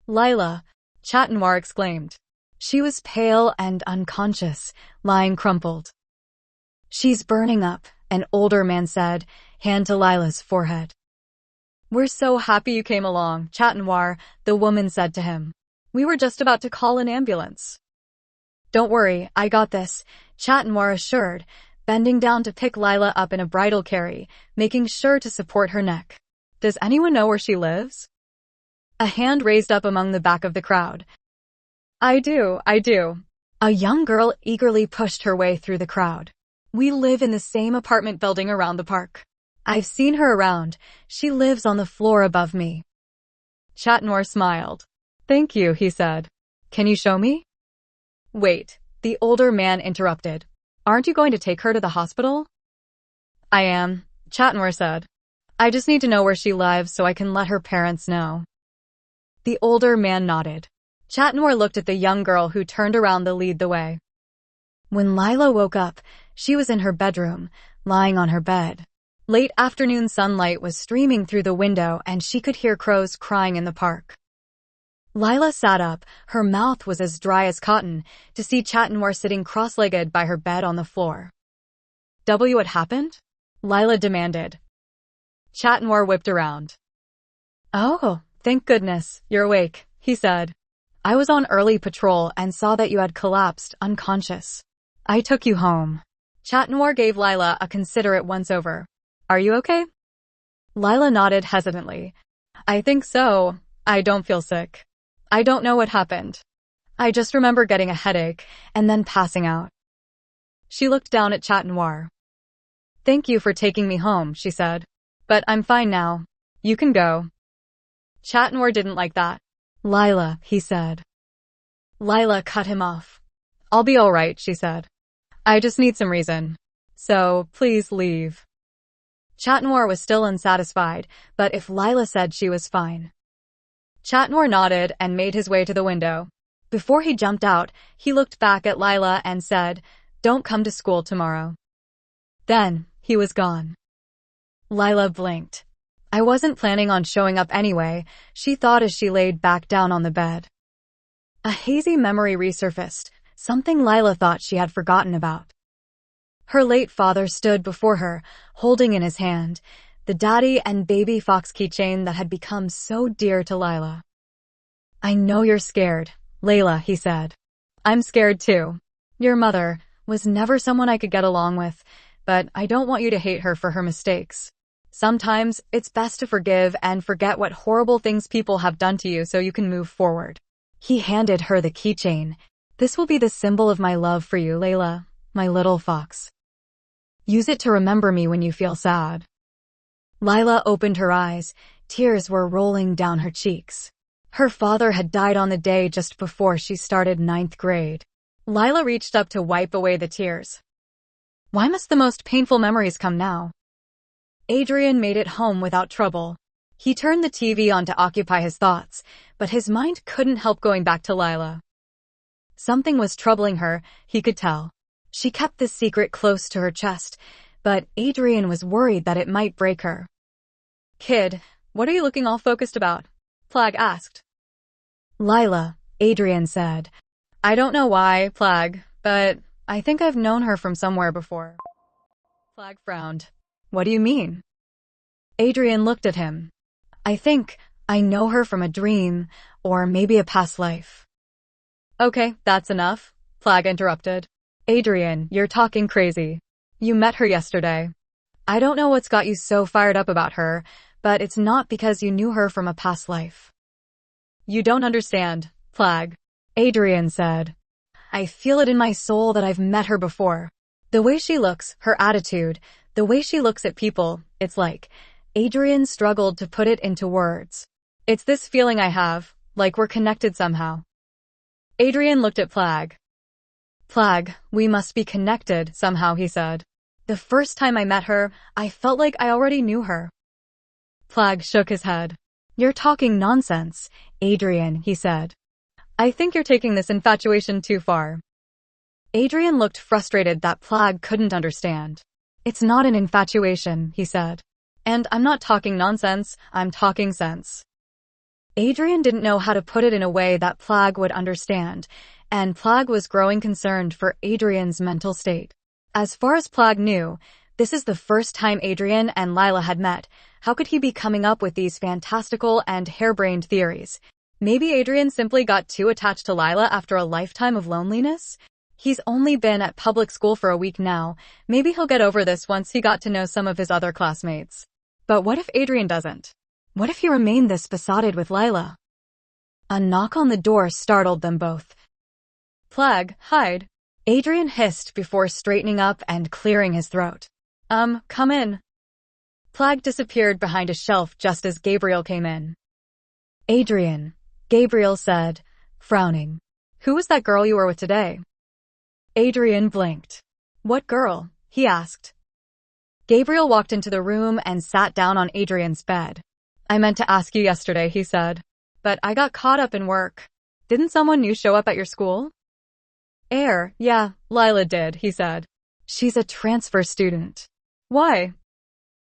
"Lila," Chat Noir exclaimed. She was pale and unconscious, lying crumpled. "She's burning up," an older man said, hand to Lila's forehead. "We're so happy you came along, Chat Noir," the woman said to him. "We were just about to call an ambulance." "Don't worry, I got this," Chat Noir assured, bending down to pick Lila up in a bridal carry, making sure to support her neck. "Does anyone know where she lives?" A hand raised up among the back of the crowd. I do. A young girl eagerly pushed her way through the crowd. "We live in the same apartment building around the park. I've seen her around. She lives on the floor above me." Chat Noir smiled. "Thank you," he said. "Can you show me?" "Wait," the older man interrupted. "Aren't you going to take her to the hospital?" "I am," Chat Noir said. "I just need to know where she lives so I can let her parents know." The older man nodded. Chat Noir looked at the young girl who turned around to lead the way. When Lila woke up, she was in her bedroom, lying on her bed. Late afternoon sunlight was streaming through the window and she could hear crows crying in the park. Lila sat up, her mouth was as dry as cotton, to see Chat Noir sitting cross-legged by her bed on the floor. "What happened?" Lila demanded. Chat Noir whipped around. "Oh, thank goodness, you're awake," he said. "I was on early patrol and saw that you had collapsed, unconscious. I took you home." Chat Noir gave Lila a considerate once-over. "Are you okay?" Lila nodded hesitantly. "I think so. I don't feel sick. I don't know what happened. I just remember getting a headache and then passing out." She looked down at Chat Noir. "Thank you for taking me home," she said. "But I'm fine now. You can go." Chat Noir didn't like that. "Lila," he said. Lila cut him off. "I'll be all right," she said. "I just need some reason. So, please leave." Chat Noir was still unsatisfied, but if Lila said she was fine. Chat Noir nodded and made his way to the window. Before he jumped out, he looked back at Lila and said, "Don't come to school tomorrow." Then, he was gone. Lila blinked. "I wasn't planning on showing up anyway," she thought as she laid back down on the bed. A hazy memory resurfaced, something Lila thought she had forgotten about. Her late father stood before her, holding in his hand the daddy and baby fox keychain that had become so dear to Lila. "I know you're scared, Layla," he said. "I'm scared too. Your mother was never someone I could get along with, but I don't want you to hate her for her mistakes. Sometimes it's best to forgive and forget what horrible things people have done to you so you can move forward." He handed her the keychain. "This will be the symbol of my love for you, Layla, my little fox. Use it to remember me when you feel sad." Lila opened her eyes. Tears were rolling down her cheeks. Her father had died on the day just before she started 9th grade. Lila reached up to wipe away the tears. Why must the most painful memories come now? Adrian made it home without trouble. He turned the TV on to occupy his thoughts, but his mind couldn't help going back to Lila. Something was troubling her, he could tell. She kept this secret close to her chest, but Adrian was worried that it might break her. "Kid, what are you looking all focused about?" Plag asked. "Lila," Adrian said. "I don't know why, Plag, but I think I've known her from somewhere before." Plag frowned. "What do you mean?" Adrian looked at him. I think I know her from a dream, or maybe a past life. Okay, that's enough, Flag interrupted. Adrian, you're talking crazy. You met her yesterday. I don't know what's got you so fired up about her, but it's not because you knew her from a past life. You don't understand, Flag. Adrian said. I feel it in my soul that I've met her before. The way she looks, her attitude, the way she looks at people, it's like, Adrian struggled to put it into words. It's this feeling I have, like we're connected somehow. Adrian looked at Flag. Flag, we must be connected somehow, he said. The first time I met her, I felt like I already knew her. Flag shook his head. You're talking nonsense, Adrian, he said. I think you're taking this infatuation too far. Adrian looked frustrated that Flag couldn't understand. It's not an infatuation, he said. And I'm not talking nonsense, I'm talking sense. Adrian didn't know how to put it in a way that Flag would understand, and Flag was growing concerned for Adrian's mental state. As far as Flag knew, this is the first time Adrian and Lila had met. How could he be coming up with these fantastical and harebrained theories? Maybe Adrian simply got too attached to Lila after a lifetime of loneliness? He's only been at public school for a week now. Maybe he'll get over this once he got to know some of his other classmates. But what if Adrian doesn't? What if he remained this besotted with Lila? A knock on the door startled them both. Flag, hide. Adrian hissed before straightening up and clearing his throat. Come in. Flag disappeared behind a shelf just as Gabriel came in. Adrian, Gabriel said, frowning. Who was that girl you were with today? Adrian blinked. What girl? He asked. Gabriel walked into the room and sat down on Adrian's bed. I meant to ask you yesterday, he said. But I got caught up in work. Didn't someone new show up at your school? Yeah, Lila did, he said. She's a transfer student. Why?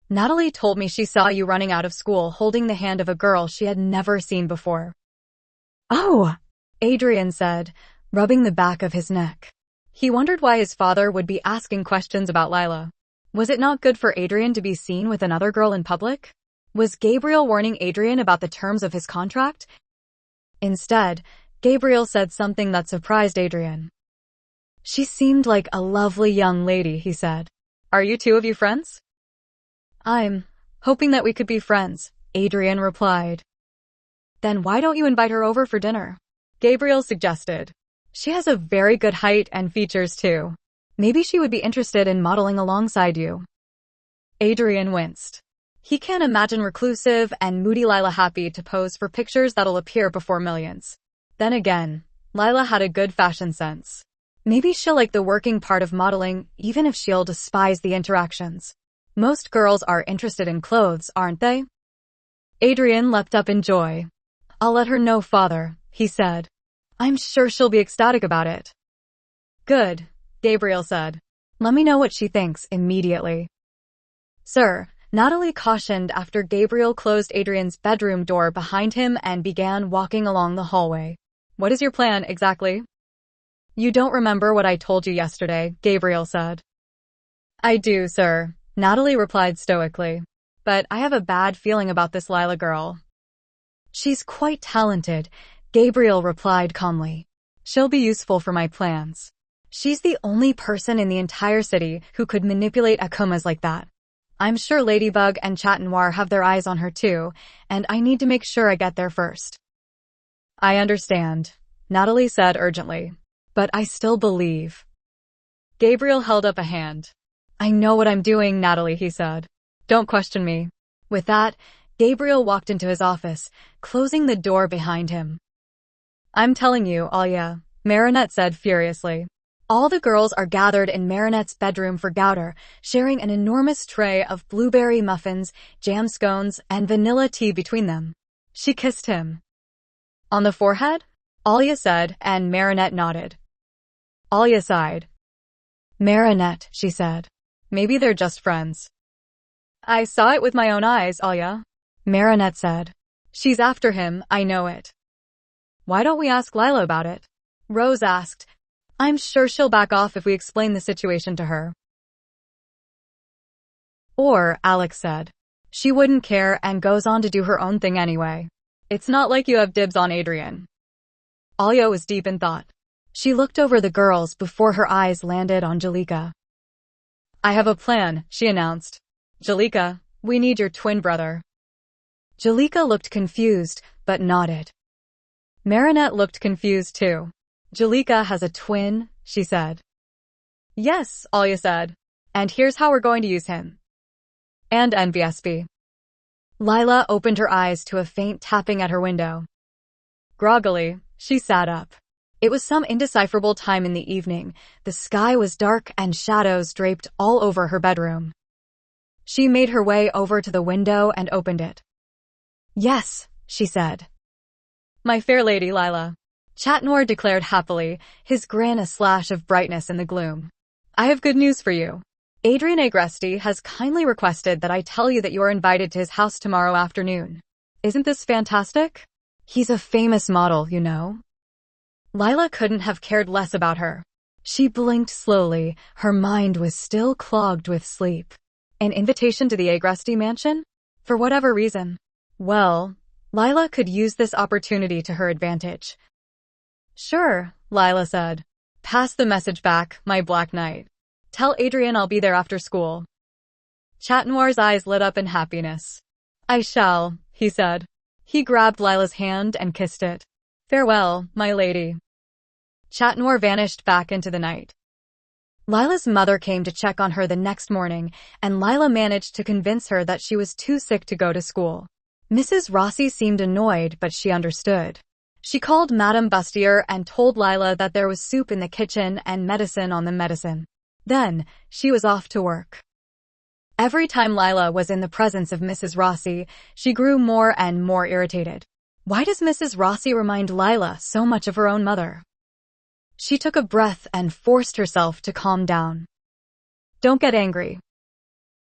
Natalie told me she saw you running out of school holding the hand of a girl she had never seen before. Oh, Adrian said, rubbing the back of his neck. He wondered why his father would be asking questions about Lila. Was it not good for Adrian to be seen with another girl in public? Was Gabriel warning Adrian about the terms of his contract? Instead, Gabriel said something that surprised Adrian. She seemed like a lovely young lady, he said. Are you two of you friends? I'm hoping that we could be friends, Adrian replied. Then why don't you invite her over for dinner? Gabriel suggested. She has a very good height and features too. Maybe she would be interested in modeling alongside you. Adrian winced. He can't imagine reclusive and moody Lila happy to pose for pictures that'll appear before millions. Then again, Lila had a good fashion sense. Maybe she'll like the working part of modeling, even if she'll despise the interactions. Most girls are interested in clothes, aren't they? Adrian leapt up in joy. I'll let her know, father, he said. I'm sure she'll be ecstatic about it. Good, Gabriel said. Let me know what she thinks immediately. Sir, Natalie cautioned after Gabriel closed Adrian's bedroom door behind him and began walking along the hallway. What is your plan exactly? You don't remember what I told you yesterday, Gabriel said. I do, sir, Natalie replied stoically. But I have a bad feeling about this Lila girl. She's quite talented, Gabriel replied calmly. She'll be useful for my plans. She's the only person in the entire city who could manipulate akumas like that. I'm sure Ladybug and Chat Noir have their eyes on her too, and I need to make sure I get there first. I understand, Natalie said urgently. But I still believe. Gabriel held up a hand. I know what I'm doing, Natalie, he said. Don't question me. With that, Gabriel walked into his office, closing the door behind him. I'm telling you, Alia, Marinette said furiously. All the girls are gathered in Marinette's bedroom for Gouter, sharing an enormous tray of blueberry muffins, jam scones, and vanilla tea between them. She kissed him. On the forehead? Alia said, and Marinette nodded. Alia sighed. Marinette, she said. Maybe they're just friends. I saw it with my own eyes, Alia. Marinette said. She's after him, I know it. Why don't we ask Lila about it? Rose asked. I'm sure she'll back off if we explain the situation to her. Or, Alex said. She wouldn't care and goes on to do her own thing anyway. It's not like you have dibs on Adrian. Alia was deep in thought. She looked over the girls before her eyes landed on Jalika. I have a plan, she announced. Jalika, we need your twin brother. Jalika looked confused, but nodded. Marinette looked confused too. Jalika has a twin, she said. Yes, Alia said. And here's how we're going to use him. And NVSB. Lila opened her eyes to a faint tapping at her window. Groggily, she sat up. It was some indecipherable time in the evening. The sky was dark and shadows draped all over her bedroom. She made her way over to the window and opened it. Yes, she said. My fair lady, Lila. Chatnoir declared happily, his grin a slash of brightness in the gloom. I have good news for you. Adrien Agresti has kindly requested that I tell you that you are invited to his house tomorrow afternoon. Isn't this fantastic? He's a famous model, you know. Lila couldn't have cared less about her. She blinked slowly, her mind was still clogged with sleep. An invitation to the Agresti mansion? For whatever reason. Well, Lila could use this opportunity to her advantage. Sure, Lila said. Pass the message back, my Black Knight. Tell Adrien I'll be there after school. Chatnoir's eyes lit up in happiness. I shall, he said. He grabbed Lila's hand and kissed it. Farewell, my lady. Chatnoir vanished back into the night. Lila's mother came to check on her the next morning, and Lila managed to convince her that she was too sick to go to school. Mrs. Rossi seemed annoyed, but she understood. She called Madame Bustier and told Lila that there was soup in the kitchen and medicine on the medicine. Then, she was off to work. Every time Lila was in the presence of Mrs. Rossi, she grew more and more irritated. Why does Mrs. Rossi remind Lila so much of her own mother? She took a breath and forced herself to calm down. Don't get angry.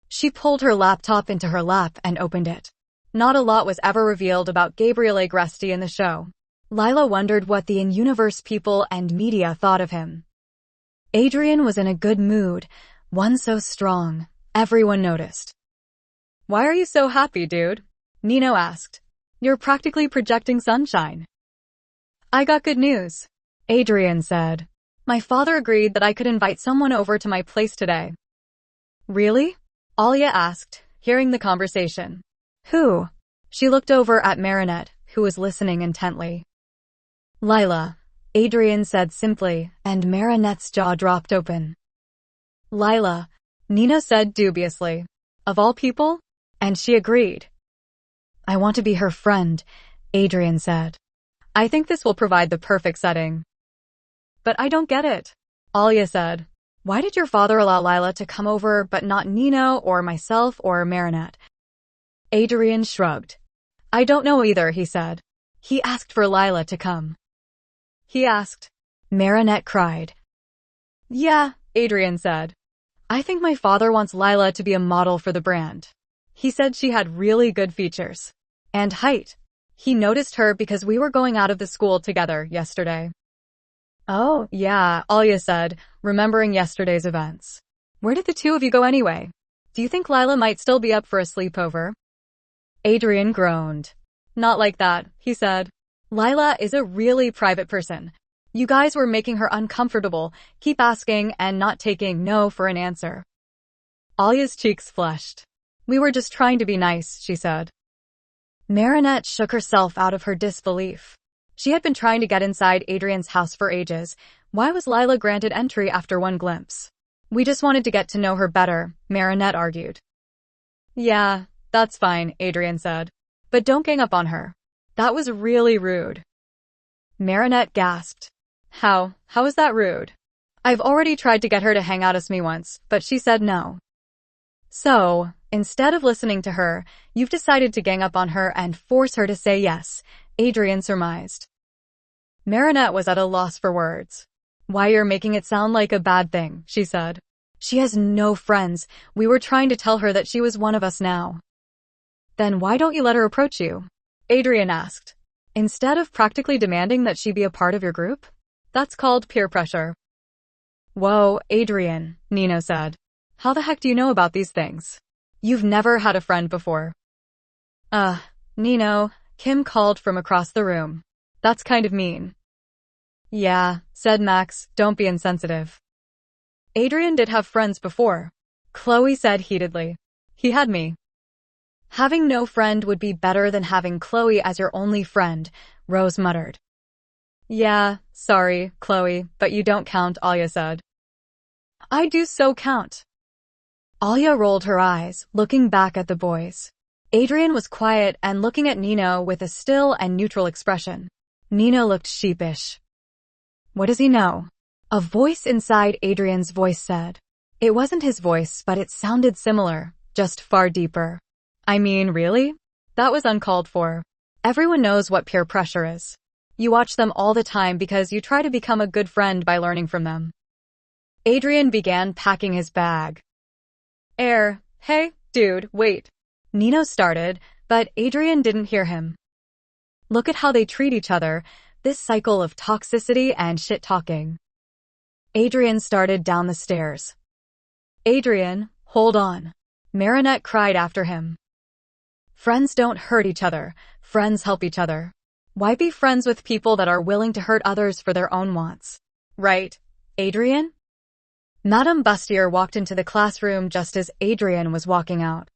She pulled her laptop into her lap and opened it. Not a lot was ever revealed about Gabriel Agresti in the show. Lila wondered what the in-universe people and media thought of him. Adrien was in a good mood, one so strong, everyone noticed. Why are you so happy, dude? Nino asked. You're practically projecting sunshine. I got good news, Adrien said. My father agreed that I could invite someone over to my place today. Really? Alia asked, hearing the conversation. Who? She looked over at Marinette, who was listening intently. Lila, Adrien said simply, and Marinette's jaw dropped open. Lila, Nino said dubiously. Of all people? And she agreed. I want to be her friend, Adrien said. I think this will provide the perfect setting. But I don't get it, Alia said. Why did your father allow Lila to come over but not Nino or myself or Marinette? Adrien shrugged. I don't know either, he said. He asked for Lila to come. He asked. Marinette cried. Yeah, Adrien said. I think my father wants Lila to be a model for the brand. He said she had really good features. And height. He noticed her because we were going out of the school together yesterday. Oh, yeah, Alia said, remembering yesterday's events. Where did the two of you go anyway? Do you think Lila might still be up for a sleepover? Adrien groaned. Not like that, he said. Lila is a really private person. You guys were making her uncomfortable, keep asking and not taking no for an answer. Alia's cheeks flushed. We were just trying to be nice, she said. Marinette shook herself out of her disbelief. She had been trying to get inside Adrien's house for ages. Why was Lila granted entry after one glimpse? We just wanted to get to know her better, Marinette argued. Yeah, that's fine, Adrien said. But don't gang up on her. That was really rude. Marinette gasped. How is that rude? I've already tried to get her to hang out with me once, but she said no. So, instead of listening to her, you've decided to gang up on her and force her to say yes, Adrien surmised. Marinette was at a loss for words. Why, you're making it sound like a bad thing, she said. She has no friends. We were trying to tell her that she was one of us now. Then why don't you let her approach you? Adrien asked. Instead of practically demanding that she be a part of your group? That's called peer pressure. Whoa, Adrien, Nino said. How the heck do you know about these things? You've never had a friend before. Uh, Nino, Kim called from across the room. That's kind of mean. Yeah, said Max, don't be insensitive. Adrian did have friends before. Chloe said heatedly. He had me. Having no friend would be better than having Chloe as your only friend, Rose muttered. Yeah, sorry, Chloe, but you don't count, Alia said. I do so count. Alia rolled her eyes, looking back at the boys. Adrian was quiet and looking at Nino with a still and neutral expression. Nino looked sheepish. What does he know? A voice inside Adrian's voice said. It wasn't his voice, but it sounded similar, just far deeper. I mean, really? That was uncalled for. Everyone knows what peer pressure is. You watch them all the time because you try to become a good friend by learning from them. Adrian began packing his bag. Hey, dude, wait. Nino started, but Adrian didn't hear him. Look at how they treat each other, this cycle of toxicity and shit-talking. Adrian started down the stairs. Adrian, hold on. Marinette cried after him. Friends don't hurt each other, friends help each other. Why be friends with people that are willing to hurt others for their own wants? Right, Adrian? Madame Bustier walked into the classroom just as Adrian was walking out.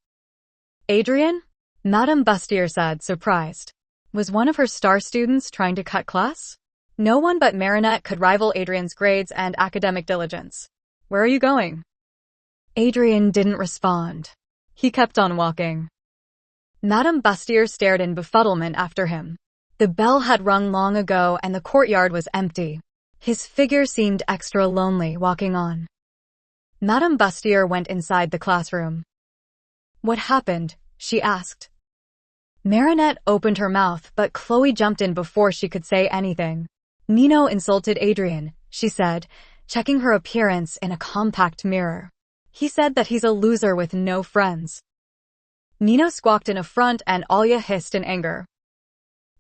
Adrian? Madame Bustier said, surprised. Was one of her star students trying to cut class? No one but Marinette could rival Adrian's grades and academic diligence. Where are you going? Adrian didn't respond. He kept on walking. Madame Bustier stared in befuddlement after him. The bell had rung long ago and the courtyard was empty. His figure seemed extra lonely walking on. Madame Bustier went inside the classroom. What happened? She asked. Marinette opened her mouth, but Chloe jumped in before she could say anything. Nino insulted Adrian, she said, checking her appearance in a compact mirror. He said that he's a loser with no friends. Nino squawked in affront and Alia hissed in anger.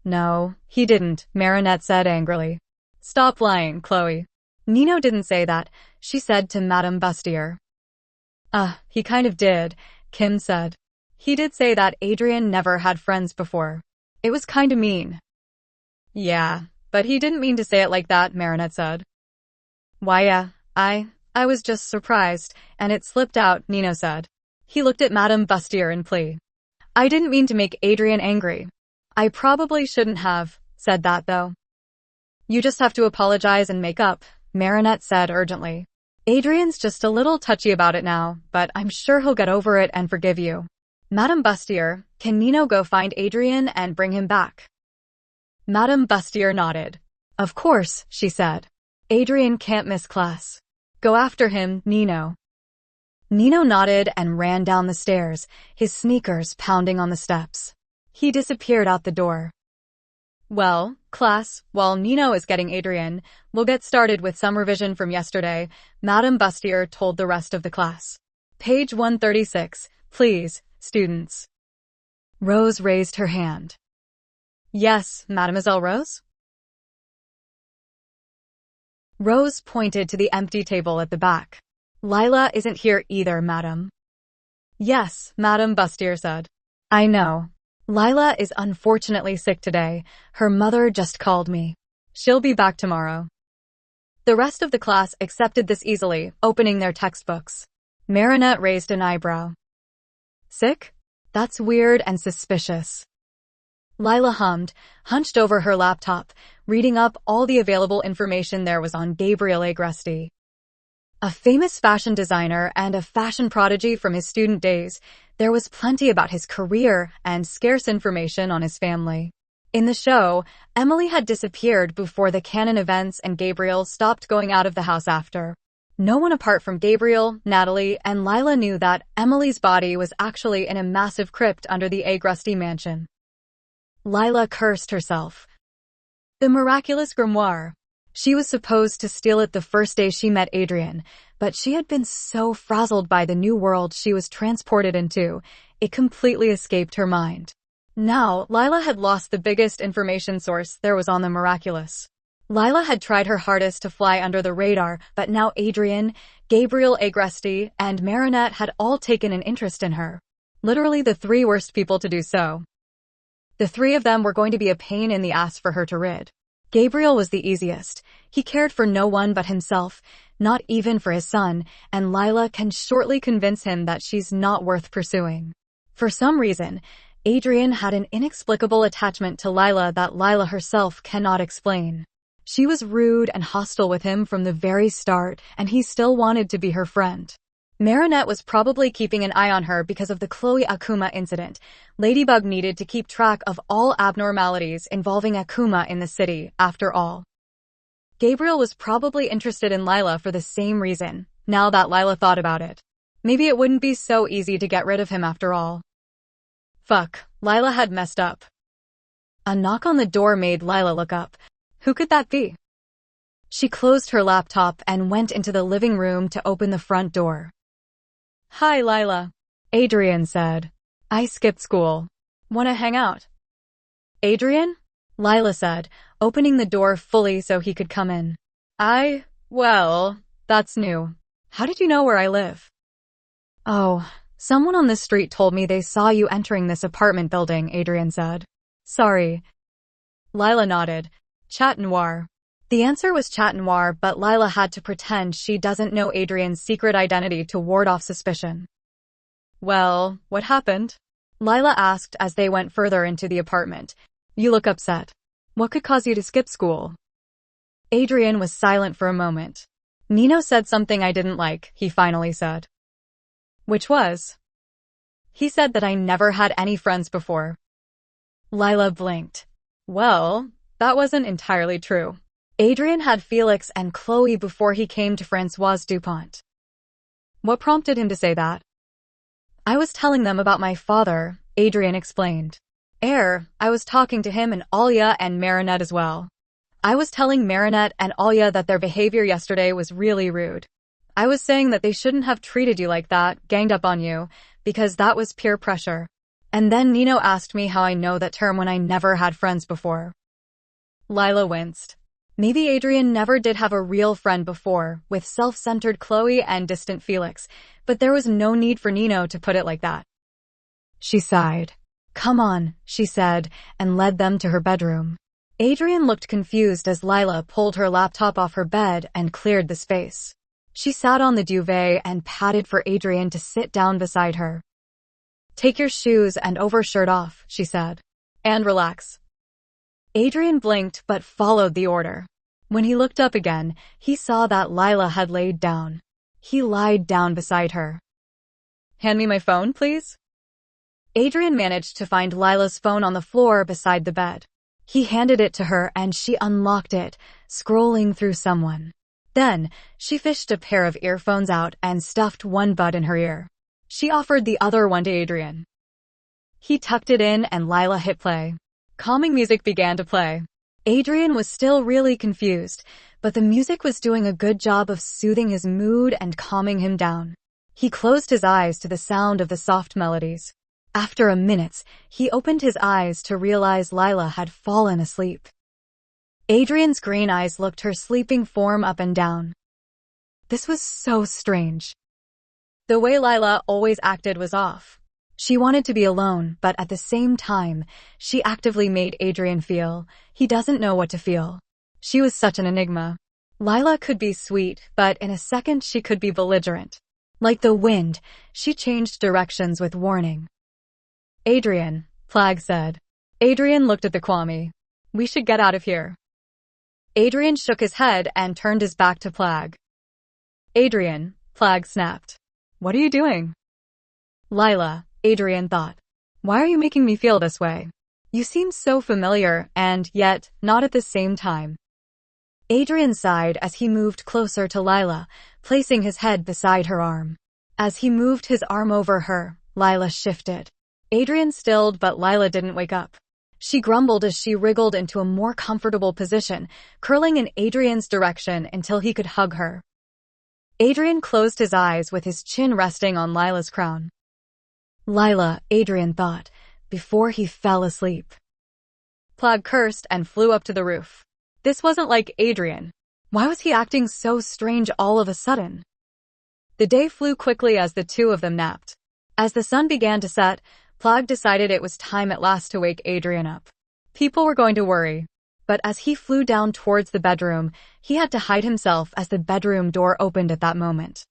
No, he didn't, Marinette said angrily. Stop lying, Chloe. Nino didn't say that, she said to Madame Bustier. He kind of did, Kim said. He did say that Adrian never had friends before. It was kinda mean. Yeah, but he didn't mean to say it like that, Marinette said. Why, I was just surprised, and it slipped out, Nino said. He looked at Madame Bustier in plea. I didn't mean to make Adrian angry. I probably shouldn't have said that, though. You just have to apologize and make up, Marinette said urgently. Adrian's just a little touchy about it now, but I'm sure he'll get over it and forgive you. Madame Bustier, can Nino go find Adrian and bring him back? Madame Bustier nodded. Of course, she said. Adrian can't miss class. Go after him, Nino. Nino nodded and ran down the stairs, his sneakers pounding on the steps. He disappeared out the door. Well, class, while Nino is getting Adrian, we'll get started with some revision from yesterday, Madame Bustier told the rest of the class. Page 136, please, students. Rose raised her hand. Yes, Mademoiselle Rose? Rose pointed to the empty table at the back. Lila isn't here either, madam. Yes, Madame Bustier said. I know. Lila is unfortunately sick today. Her mother just called me. She'll be back tomorrow. The rest of the class accepted this easily, opening their textbooks. Marinette raised an eyebrow. Sick? That's weird and suspicious. Lila hummed, hunched over her laptop, reading up all the available information there was on Gabriel Agresti. A famous fashion designer and a fashion prodigy from his student days, there was plenty about his career and scarce information on his family. In the show, Emily had disappeared before the canon events and Gabriel stopped going out of the house after. No one apart from Gabriel, Natalie, and Lila knew that Emily's body was actually in a massive crypt under the Agresti mansion. Lila cursed herself. The miraculous grimoire. She was supposed to steal it the first day she met Adrian, but she had been so frazzled by the new world she was transported into, it completely escaped her mind. Now, Lila had lost the biggest information source there was on the miraculous. Lila had tried her hardest to fly under the radar, but now Adrian, Gabriel Agresti, and Marinette had all taken an interest in her. Literally the three worst people to do so. The three of them were going to be a pain in the ass for her to rid. Gabriel was the easiest. He cared for no one but himself, not even for his son, and Lila can shortly convince him that she's not worth pursuing. For some reason, Adrian had an inexplicable attachment to Lila that Lila herself cannot explain. She was rude and hostile with him from the very start, and he still wanted to be her friend. Marinette was probably keeping an eye on her because of the Chloe Akuma incident. Ladybug needed to keep track of all abnormalities involving Akuma in the city, after all. Gabriel was probably interested in Lila for the same reason, now that Lila thought about it. Maybe it wouldn't be so easy to get rid of him after all. Fuck, Lila had messed up. A knock on the door made Lila look up. Who could that be? She closed her laptop and went into the living room to open the front door. Hi, Lila, Adrian said. I skipped school. Wanna hang out? Adrian? Lila said, opening the door fully so he could come in. Well, that's new. How did you know where I live? Oh, someone on the street told me they saw you entering this apartment building, Adrian said. Sorry. Lila nodded. Chat Noir. The answer was Chat Noir, but Lila had to pretend she doesn't know Adrian's secret identity to ward off suspicion. Well, what happened? Lila asked as they went further into the apartment. You look upset. What could cause you to skip school? Adrian was silent for a moment. Nino said something I didn't like, he finally said. Which was? He said that I never had any friends before. Lila blinked. Well, that wasn't entirely true. Adrian had Felix and Chloe before he came to Francoise Dupont. What prompted him to say that? I was telling them about my father, Adrian explained. I was talking to him and Alia and Marinette as well. I was telling Marinette and Alia that their behavior yesterday was really rude. I was saying that they shouldn't have treated you like that, ganged up on you, because that was peer pressure. And then Nino asked me how I know that term when I never had friends before. Lila winced. Maybe Adrian never did have a real friend before, with self-centered Chloe and distant Felix, but there was no need for Nino to put it like that. She sighed. Come on, she said, and led them to her bedroom. Adrian looked confused as Lila pulled her laptop off her bed and cleared the space. She sat on the duvet and patted for Adrian to sit down beside her. Take your shoes and overshirt off, she said. And relax. Adrian blinked but followed the order. When he looked up again, he saw that Lila had laid down. He lied down beside her. Hand me my phone, please. Adrian managed to find Lila's phone on the floor beside the bed. He handed it to her and she unlocked it, scrolling through someone. Then, she fished a pair of earphones out and stuffed one bud in her ear. She offered the other one to Adrian. He tucked it in and Lila hit play. Calming music began to play. Adrian was still really confused, but the music was doing a good job of soothing his mood and calming him down. He closed his eyes to the sound of the soft melodies. After a minute, he opened his eyes to realize Lila had fallen asleep. Adrian's green eyes looked her sleeping form up and down. This was so strange. The way Lila always acted was off. She wanted to be alone, but at the same time, she actively made Adrian feel he doesn't know what to feel. She was such an enigma. Lila could be sweet, but in a second she could be belligerent. Like the wind, she changed directions with warning. Adrian, Plag said. Adrian looked at the Kwame. We should get out of here. Adrian shook his head and turned his back to Plag. Adrian, Plag snapped. What are you doing? Lila, Adrian thought. Why are you making me feel this way? You seem so familiar and, yet, not at the same time. Adrian sighed as he moved closer to Lila, placing his head beside her arm. As he moved his arm over her, Lila shifted. Adrian stilled, but Lila didn't wake up. She grumbled as she wriggled into a more comfortable position, curling in Adrian's direction until he could hug her. Adrian closed his eyes with his chin resting on Lila's crown. Lila, Adrian thought, before he fell asleep. Plag cursed and flew up to the roof. This wasn't like Adrian. Why was he acting so strange all of a sudden? The day flew quickly as the two of them napped. As the sun began to set, Plagg decided it was time at last to wake Adrian up. People were going to worry. But as he flew down towards the bedroom, he had to hide himself as the bedroom door opened at that moment.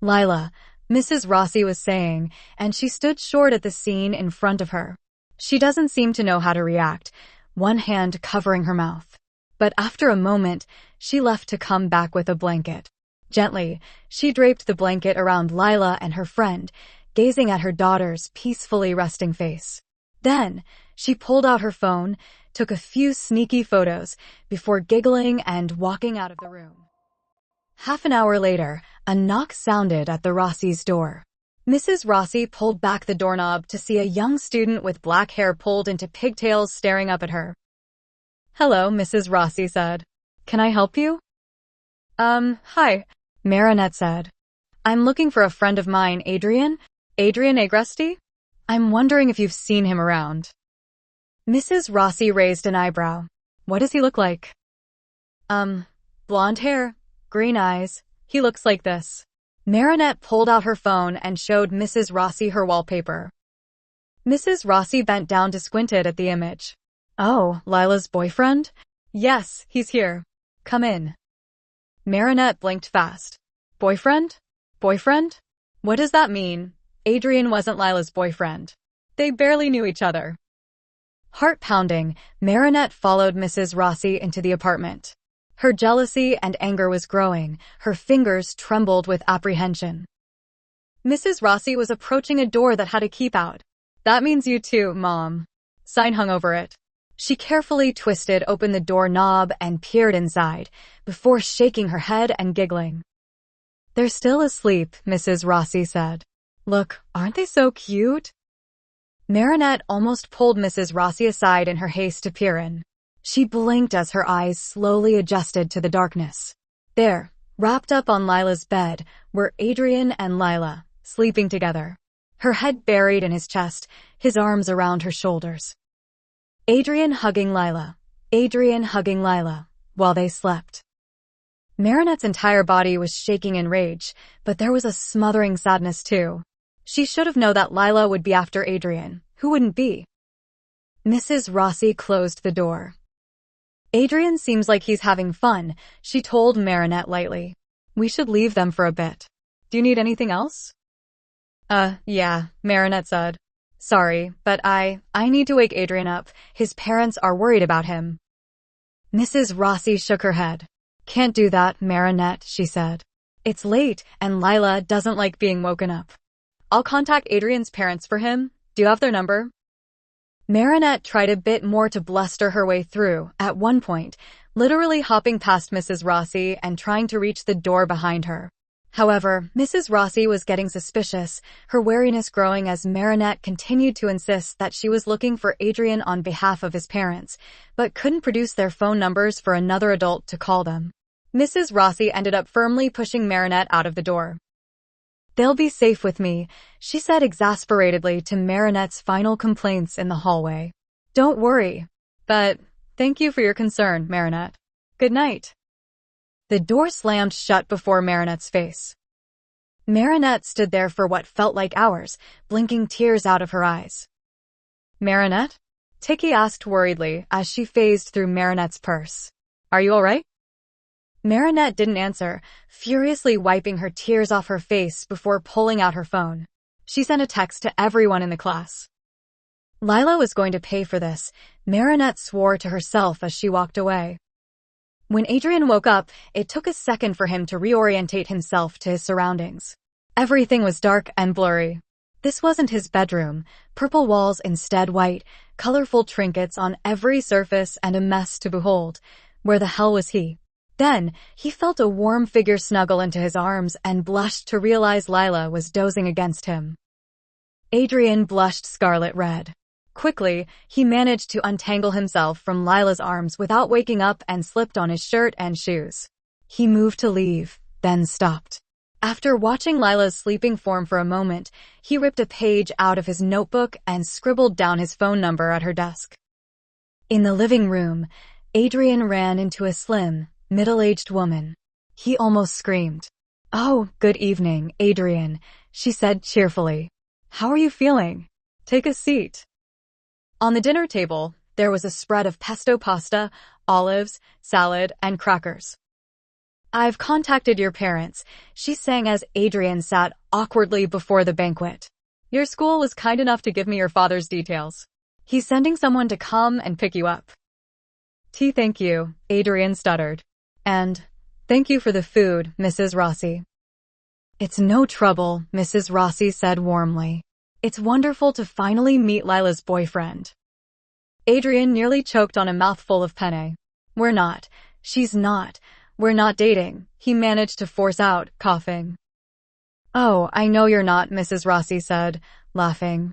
Lila, Mrs. Rossi was saying, and she stood short at the scene in front of her. She doesn't seem to know how to react, one hand covering her mouth. But after a moment, she left to come back with a blanket. Gently, she draped the blanket around Lila and her friend, gazing at her daughter's peacefully resting face. Then, she pulled out her phone, took a few sneaky photos, before giggling and walking out of the room. Half an hour later, a knock sounded at the Rossi's door. Mrs. Rossi pulled back the doorknob to see a young student with black hair pulled into pigtails staring up at her. "Hello," Mrs. Rossi said. "Can I help you?" Hi," Marinette said. "I'm looking for a friend of mine, Adrian Agresti? I'm wondering if you've seen him around." Mrs. Rossi raised an eyebrow. "What does he look like?" Blonde hair, green eyes. He looks like this." Marinette pulled out her phone and showed Mrs. Rossi her wallpaper. Mrs. Rossi bent down to squint at the image. "Oh, Lila's boyfriend?" "Yes, he's here. Come in." Marinette blinked fast. Boyfriend? Boyfriend? What does that mean? Adrian wasn't Lila's boyfriend. They barely knew each other. Heart pounding, Marinette followed Mrs. Rossi into the apartment. Her jealousy and anger was growing. Her fingers trembled with apprehension. Mrs. Rossi was approaching a door that had a keep out. "That means you too, Mom." Sign hung over it. She carefully twisted open the door knob and peered inside, before shaking her head and giggling. "They're still asleep," Mrs. Rossi said. "Look, aren't they so cute?" Marinette almost pulled Mrs. Rossi aside in her haste to peer in. She blinked as her eyes slowly adjusted to the darkness. There, wrapped up on Lila's bed, were Adrian and Lila, sleeping together. Her head buried in his chest, his arms around her shoulders. Adrian hugging Lila, while they slept. Marinette's entire body was shaking in rage, but there was a smothering sadness too. She should have known that Lila would be after Adrian. Who wouldn't be? Mrs. Rossi closed the door. "Adrian seems like he's having fun," she told Marinette lightly. "We should leave them for a bit. Do you need anything else?" Yeah, Marinette said. "Sorry, but I need to wake Adrian up. His parents are worried about him." Mrs. Rossi shook her head. "Can't do that, Marinette," she said. "It's late, and Lila doesn't like being woken up. I'll contact Adrian's parents for him. Do you have their number?" Marinette tried a bit more to bluster her way through, at one point, literally hopping past Mrs. Rossi and trying to reach the door behind her. However, Mrs. Rossi was getting suspicious, her wariness growing as Marinette continued to insist that she was looking for Adrian on behalf of his parents, but couldn't produce their phone numbers for another adult to call them. Mrs. Rossi ended up firmly pushing Marinette out of the door. "They'll be safe with me," she said exasperatedly to Marinette's final complaints in the hallway. "Don't worry. But thank you for your concern, Marinette. Good night." The door slammed shut before Marinette's face. Marinette stood there for what felt like hours, blinking tears out of her eyes. "Marinette?" Tiki asked worriedly as she phased through Marinette's purse. "Are you all right?" Marinette didn't answer, furiously wiping her tears off her face before pulling out her phone. She sent a text to everyone in the class. Lila was going to pay for this, Marinette swore to herself as she walked away. When Adrian woke up, it took a second for him to reorientate himself to his surroundings. Everything was dark and blurry. This wasn't his bedroom, purple walls instead white, colorful trinkets on every surface and a mess to behold. Where the hell was he? Then, he felt a warm figure snuggle into his arms and blushed to realize Lila was dozing against him. Adrian blushed scarlet red. Quickly, he managed to untangle himself from Lila's arms without waking up and slipped on his shirt and shoes. He moved to leave, then stopped. After watching Lila's sleeping form for a moment, he ripped a page out of his notebook and scribbled down his phone number at her desk. In the living room, Adrian ran into a slim, middle-aged woman. He almost screamed. "Oh, good evening, Adrian," she said cheerfully. "How are you feeling?" Take a seat. On the dinner table, there was a spread of pesto pasta, olives, salad, and crackers. I've contacted your parents, she sang as Adrian sat awkwardly before the banquet. Your school was kind enough to give me your father's details. He's sending someone to come and pick you up. Thank you, Adrian stuttered. And thank you for the food, Mrs. Rossi. It's no trouble, Mrs. Rossi said warmly. It's wonderful to finally meet Lila's boyfriend. Adrian nearly choked on a mouthful of penne. We're not. She's not. We're not dating, he managed to force out, coughing. Oh, I know you're not, Mrs. Rossi said, laughing.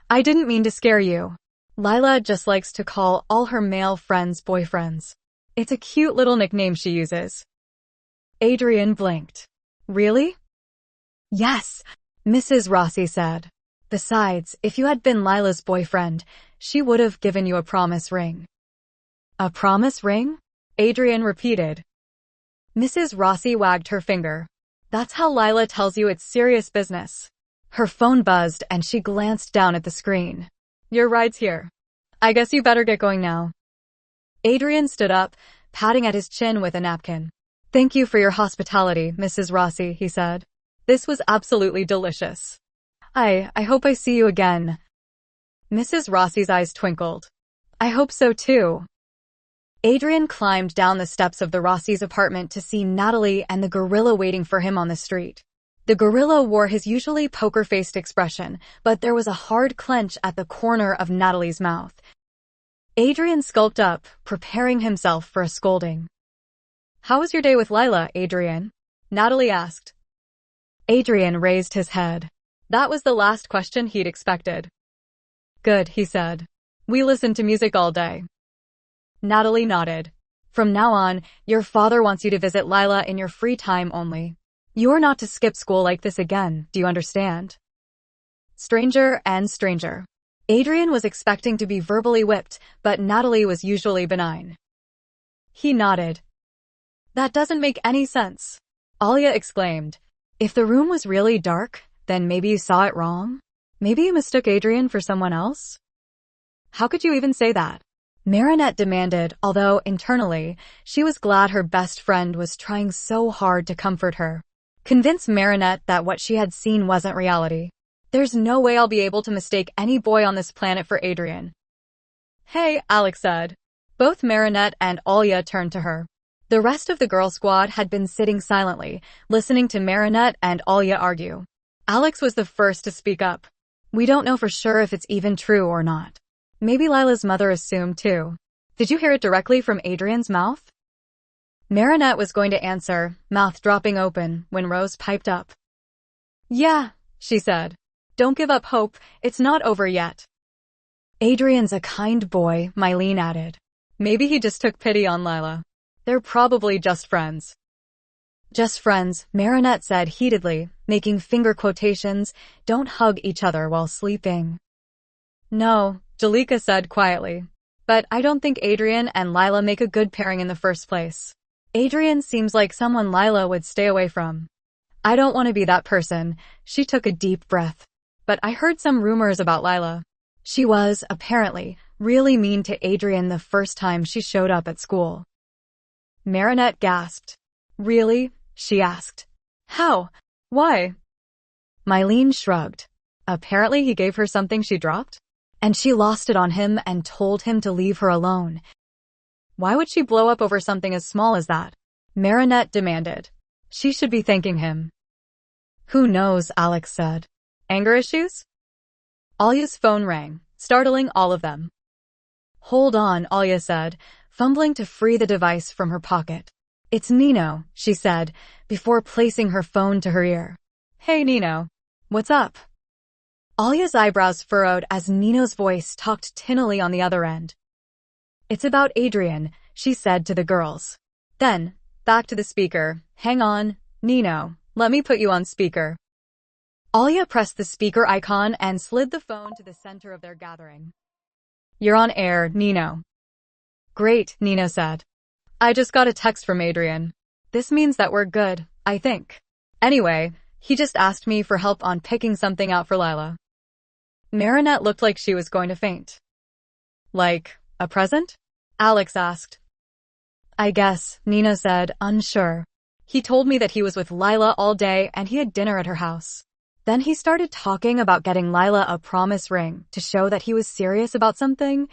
I didn't mean to scare you. Lila just likes to call all her male friends boyfriends. It's a cute little nickname she uses. Adrian blinked. Really? Yes, Mrs. Rossi said. Besides, if you had been Lila's boyfriend, she would have given you a promise ring. A promise ring? Adrian repeated. Mrs. Rossi wagged her finger. That's how Lila tells you it's serious business. Her phone buzzed and she glanced down at the screen. Your ride's here. I guess you better get going now. Adrian stood up, patting at his chin with a napkin. Thank you for your hospitality, Mrs. Rossi, he said. This was absolutely delicious. I hope I see you again. Mrs. Rossi's eyes twinkled. I hope so too. Adrian climbed down the steps of the Rossi's apartment to see Natalie and the gorilla waiting for him on the street. The gorilla wore his usually poker-faced expression, but there was a hard clench at the corner of Natalie's mouth. Adrian skulked up, preparing himself for a scolding. How was your day with Lila, Adrian? Natalie asked. Adrian raised his head. That was the last question he'd expected. Good, he said. We listened to music all day. Natalie nodded. From now on, your father wants you to visit Lila in your free time only. You're not to skip school like this again, do you understand? Stranger and stranger. Adrian was expecting to be verbally whipped, but Natalie was usually benign. He nodded. That doesn't make any sense. Alia exclaimed. If the room was really dark, then maybe you saw it wrong? Maybe you mistook Adrian for someone else? How could you even say that? Marinette demanded, although, internally, she was glad her best friend was trying so hard to comfort her. Convince Marinette that what she had seen wasn't reality. There's no way I'll be able to mistake any boy on this planet for Adrian. Hey, Alex said. Both Marinette and Alia turned to her. The rest of the girl squad had been sitting silently, listening to Marinette and Alia argue. Alex was the first to speak up. We don't know for sure if it's even true or not. Maybe Lila's mother assumed too. Did you hear it directly from Adrian's mouth? Marinette was going to answer, mouth dropping open, when Rose piped up. Yeah, she said. Don't give up hope, it's not over yet. Adrian's a kind boy, Mylene added. Maybe he just took pity on Lila. They're probably just friends. Just friends, Marinette said heatedly, making finger quotations, don't hug each other while sleeping. No, Jalika said quietly. But I don't think Adrian and Lila make a good pairing in the first place. Adrian seems like someone Lila would stay away from. I don't want to be that person, she took a deep breath. But I heard some rumors about Lila. She was, apparently, really mean to Adrian the first time she showed up at school. Marinette gasped. Really? She asked. How? Why? Mylene shrugged. Apparently he gave her something she dropped? And she lost it on him and told him to leave her alone. Why would she blow up over something as small as that? Marinette demanded. She should be thanking him. Who knows, Alex said. Anger issues? Alia's phone rang, startling all of them. Hold on, Alia said, fumbling to free the device from her pocket. It's Nino, she said, before placing her phone to her ear. Hey, Nino. What's up? Alia's eyebrows furrowed as Nino's voice talked tinnily on the other end. It's about Adrian, she said to the girls. Then, back to the speaker. Hang on, Nino, let me put you on speaker. Alia pressed the speaker icon and slid the phone to the center of their gathering. You're on air, Nino. Great, Nino said. I just got a text from Adrian. This means that we're good, I think. Anyway, he just asked me for help on picking something out for Lila. Marinette looked like she was going to faint. Like, a present? Alex asked. I guess, Nino said, unsure. He told me that he was with Lila all day and he had dinner at her house. Then he started talking about getting Lila a promise ring to show that he was serious about something.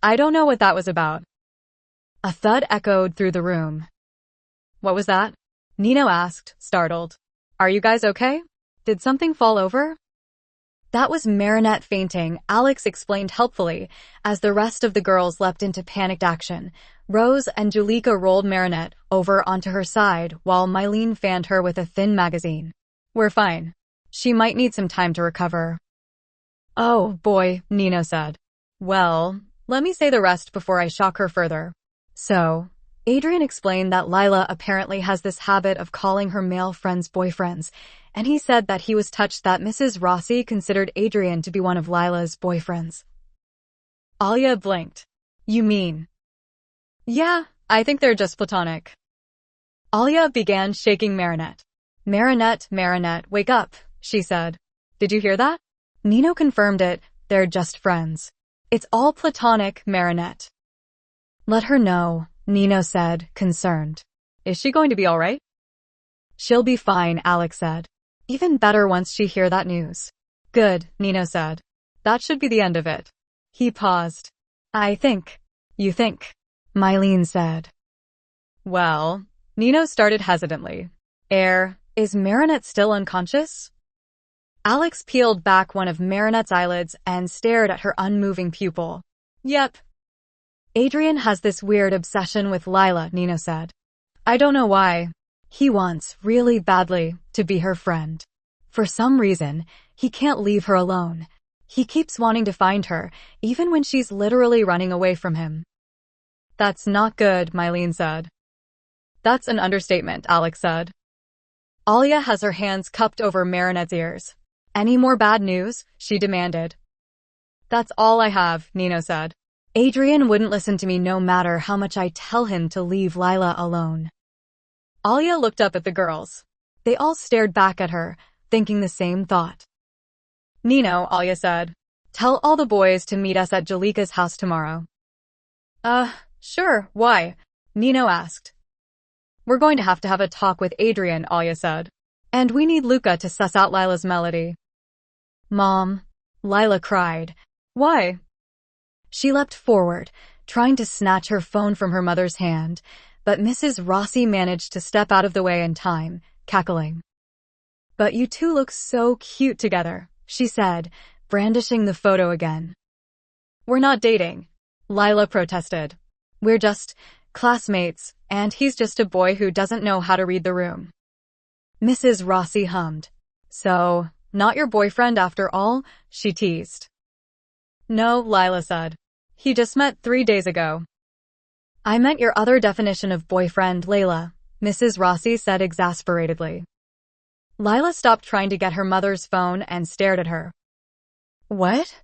I don't know what that was about. A thud echoed through the room. What was that? Nino asked, startled. Are you guys okay? Did something fall over? That was Marinette fainting, Alex explained helpfully, as the rest of the girls leapt into panicked action. Rose and Julika rolled Marinette over onto her side while Mylene fanned her with a thin magazine. We're fine. She might need some time to recover. Oh, boy, Nino said. Well, let me say the rest before I shock her further. So, Adrian explained that Lila apparently has this habit of calling her male friends boyfriends, and he said that he was touched that Mrs. Rossi considered Adrian to be one of Lila's boyfriends. Alia blinked. You mean? Yeah, I think they're just platonic. Alia began shaking Marinette. Marinette, wake up, she said. Did you hear that? Nino confirmed it, they're just friends. It's all platonic, Marinette. Let her know, Nino said, concerned. Is she going to be all right? She'll be fine, Alex said. Even better once she hear that news. Good, Nino said. That should be the end of it. He paused. I think. You think? Mylene said. Well, Nino started hesitantly. Is Marinette still unconscious? Alex peeled back one of Marinette's eyelids and stared at her unmoving pupil. Yep. Adrian has this weird obsession with Lila, Nino said. I don't know why. He wants, really badly, to be her friend. For some reason, he can't leave her alone. He keeps wanting to find her, even when she's literally running away from him. That's not good, Mylene said. That's an understatement, Alex said. Alia has her hands cupped over Marinette's ears. Any more bad news? She demanded. That's all I have, Nino said. Adrian wouldn't listen to me no matter how much I tell him to leave Lila alone. Alia looked up at the girls. They all stared back at her, thinking the same thought. Nino, Alia said. Tell all the boys to meet us at Julika's house tomorrow. Sure, why? Nino asked. We're going to have a talk with Adrian, Alia said. And we need Luca to suss out Lila's melody. Mom, Lila cried. Why? She leapt forward, trying to snatch her phone from her mother's hand, but Mrs. Rossi managed to step out of the way in time, cackling. But you two look so cute together, she said, brandishing the photo again. We're not dating, Lila protested. We're just classmates, and he's just a boy who doesn't know how to read the room. Mrs. Rossi hummed. So, not your boyfriend after all? She teased. No, Lila said. He just met 3 days ago. I meant your other definition of boyfriend, Layla, Mrs. Rossi said exasperatedly. Lila stopped trying to get her mother's phone and stared at her. What?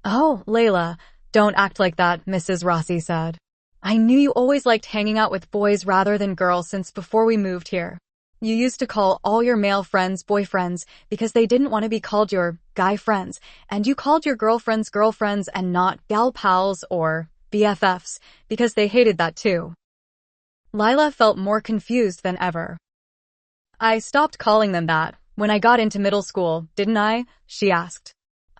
Oh, Layla, don't act like that, Mrs. Rossi said. I knew you always liked hanging out with boys rather than girls since before we moved here. You used to call all your male friends boyfriends because they didn't want to be called your guy friends, and you called your girlfriends girlfriends and not gal pals or BFFs because they hated that too. Lila felt more confused than ever. I stopped calling them that when I got into middle school, didn't I? She asked.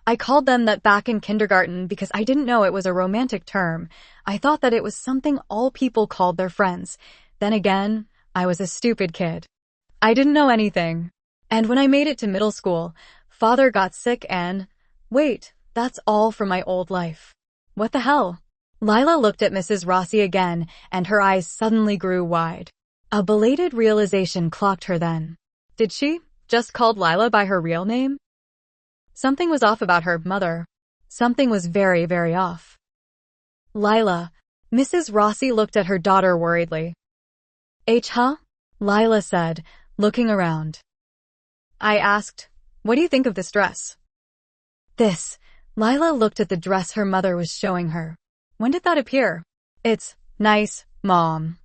I called them that back in kindergarten because I didn't know it was a romantic term. I thought that it was something all people called their friends. Then again, I was a stupid kid. I didn't know anything. And when I made it to middle school, Father got sick and... Wait, that's all from my old life. What the hell? Lila looked at Mrs. Rossi again, and her eyes suddenly grew wide. A belated realization clocked her then. Did she just called Lila by her real name? Something was off about her mother. Something was very, very off. Lila. Mrs. Rossi looked at her daughter worriedly. Huh? Lila said, looking around. I asked, what do you think of this dress? This. Lila looked at the dress her mother was showing her. When did that appear? It's nice, Mom.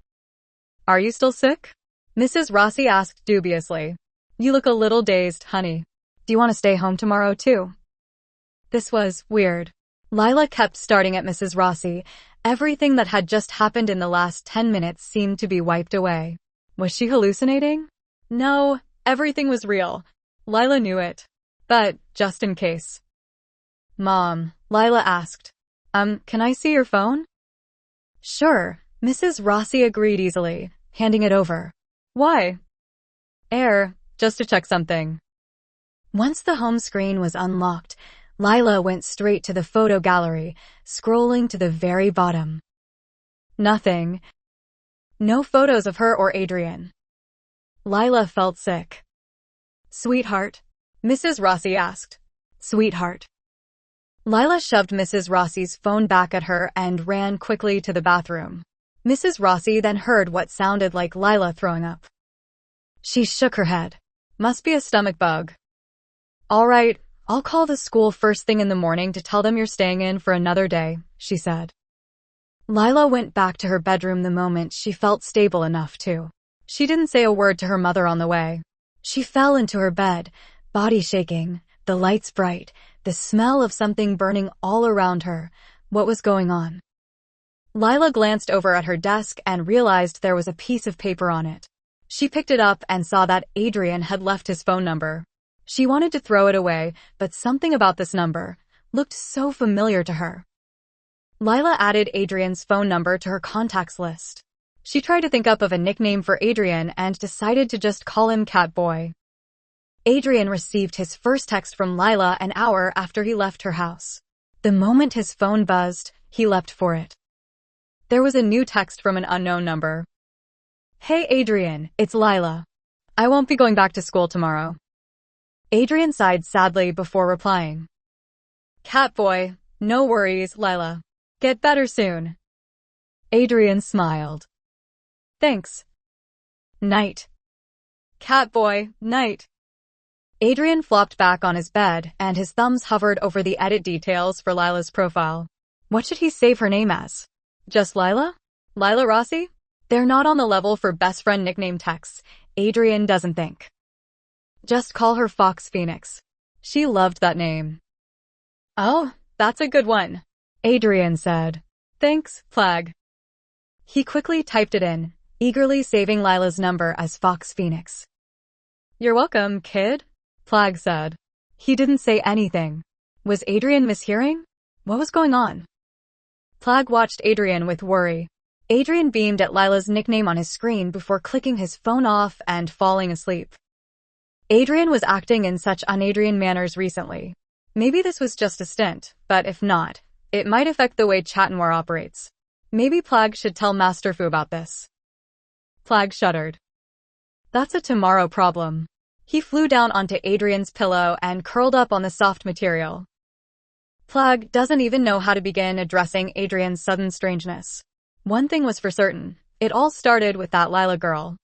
Are you still sick? Mrs. Rossi asked dubiously. You look a little dazed, honey. Do you want to stay home tomorrow too? This was weird. Lila kept starting at Mrs. Rossi. Everything that had just happened in the last 10 minutes seemed to be wiped away. Was she hallucinating? No, everything was real. Lila knew it. But, just in case. Mom, Lila asked. Can I see your phone? Sure, Mrs. Rossi agreed easily, handing it over. Why? Just to check something. Once the home screen was unlocked, Lila went straight to the photo gallery, scrolling to the very bottom. Nothing. No photos of her or Adrian. Lila felt sick. Sweetheart? Mrs. Rossi asked. Sweetheart. Lila shoved Mrs. Rossi's phone back at her and ran quickly to the bathroom. Mrs. Rossi then heard what sounded like Lila throwing up. She shook her head. Must be a stomach bug. All right, I'll call the school first thing in the morning to tell them you're staying in for another day, she said. Lila went back to her bedroom the moment she felt stable enough to. She didn't say a word to her mother on the way. She fell into her bed, body shaking, the lights bright, the smell of something burning all around her. What was going on? Lila glanced over at her desk and realized there was a piece of paper on it. She picked it up and saw that Adrian had left his phone number. She wanted to throw it away, but something about this number looked so familiar to her. Lila added Adrian's phone number to her contacts list. She tried to think up of a nickname for Adrian and decided to just call him Catboy. Adrian received his first text from Lila an hour after he left her house. The moment his phone buzzed, he leapt for it. There was a new text from an unknown number. Hey Adrian, it's Lila. I won't be going back to school tomorrow. Adrian sighed sadly before replying. Catboy, no worries, Lila. Get better soon. Adrian smiled. Thanks. Night. Catboy, night. Adrian flopped back on his bed, and his thumbs hovered over the edit details for Lila's profile. What should he save her name as? Just Lila? Lila Rossi? They're not on the level for best friend nickname texts, Adrian doesn't think. Just call her Fox Phoenix. She loved that name. Oh, that's a good one, Adrian said. Thanks, Flag. He quickly typed it in, eagerly saving Lila's number as Fox Phoenix. You're welcome, kid, Flag said. He didn't say anything. Was Adrian mishearing? What was going on? Flag watched Adrian with worry. Adrian beamed at Lila's nickname on his screen before clicking his phone off and falling asleep. Adrian was acting in such un-Adrian manners recently. Maybe this was just a stint, but if not, it might affect the way Chattanwar operates. Maybe Flag should tell Master Fu about this. Flag shuddered. That's a tomorrow problem. He flew down onto Adrian's pillow and curled up on the soft material. Flag doesn't even know how to begin addressing Adrian's sudden strangeness. One thing was for certain. It all started with that Lila girl.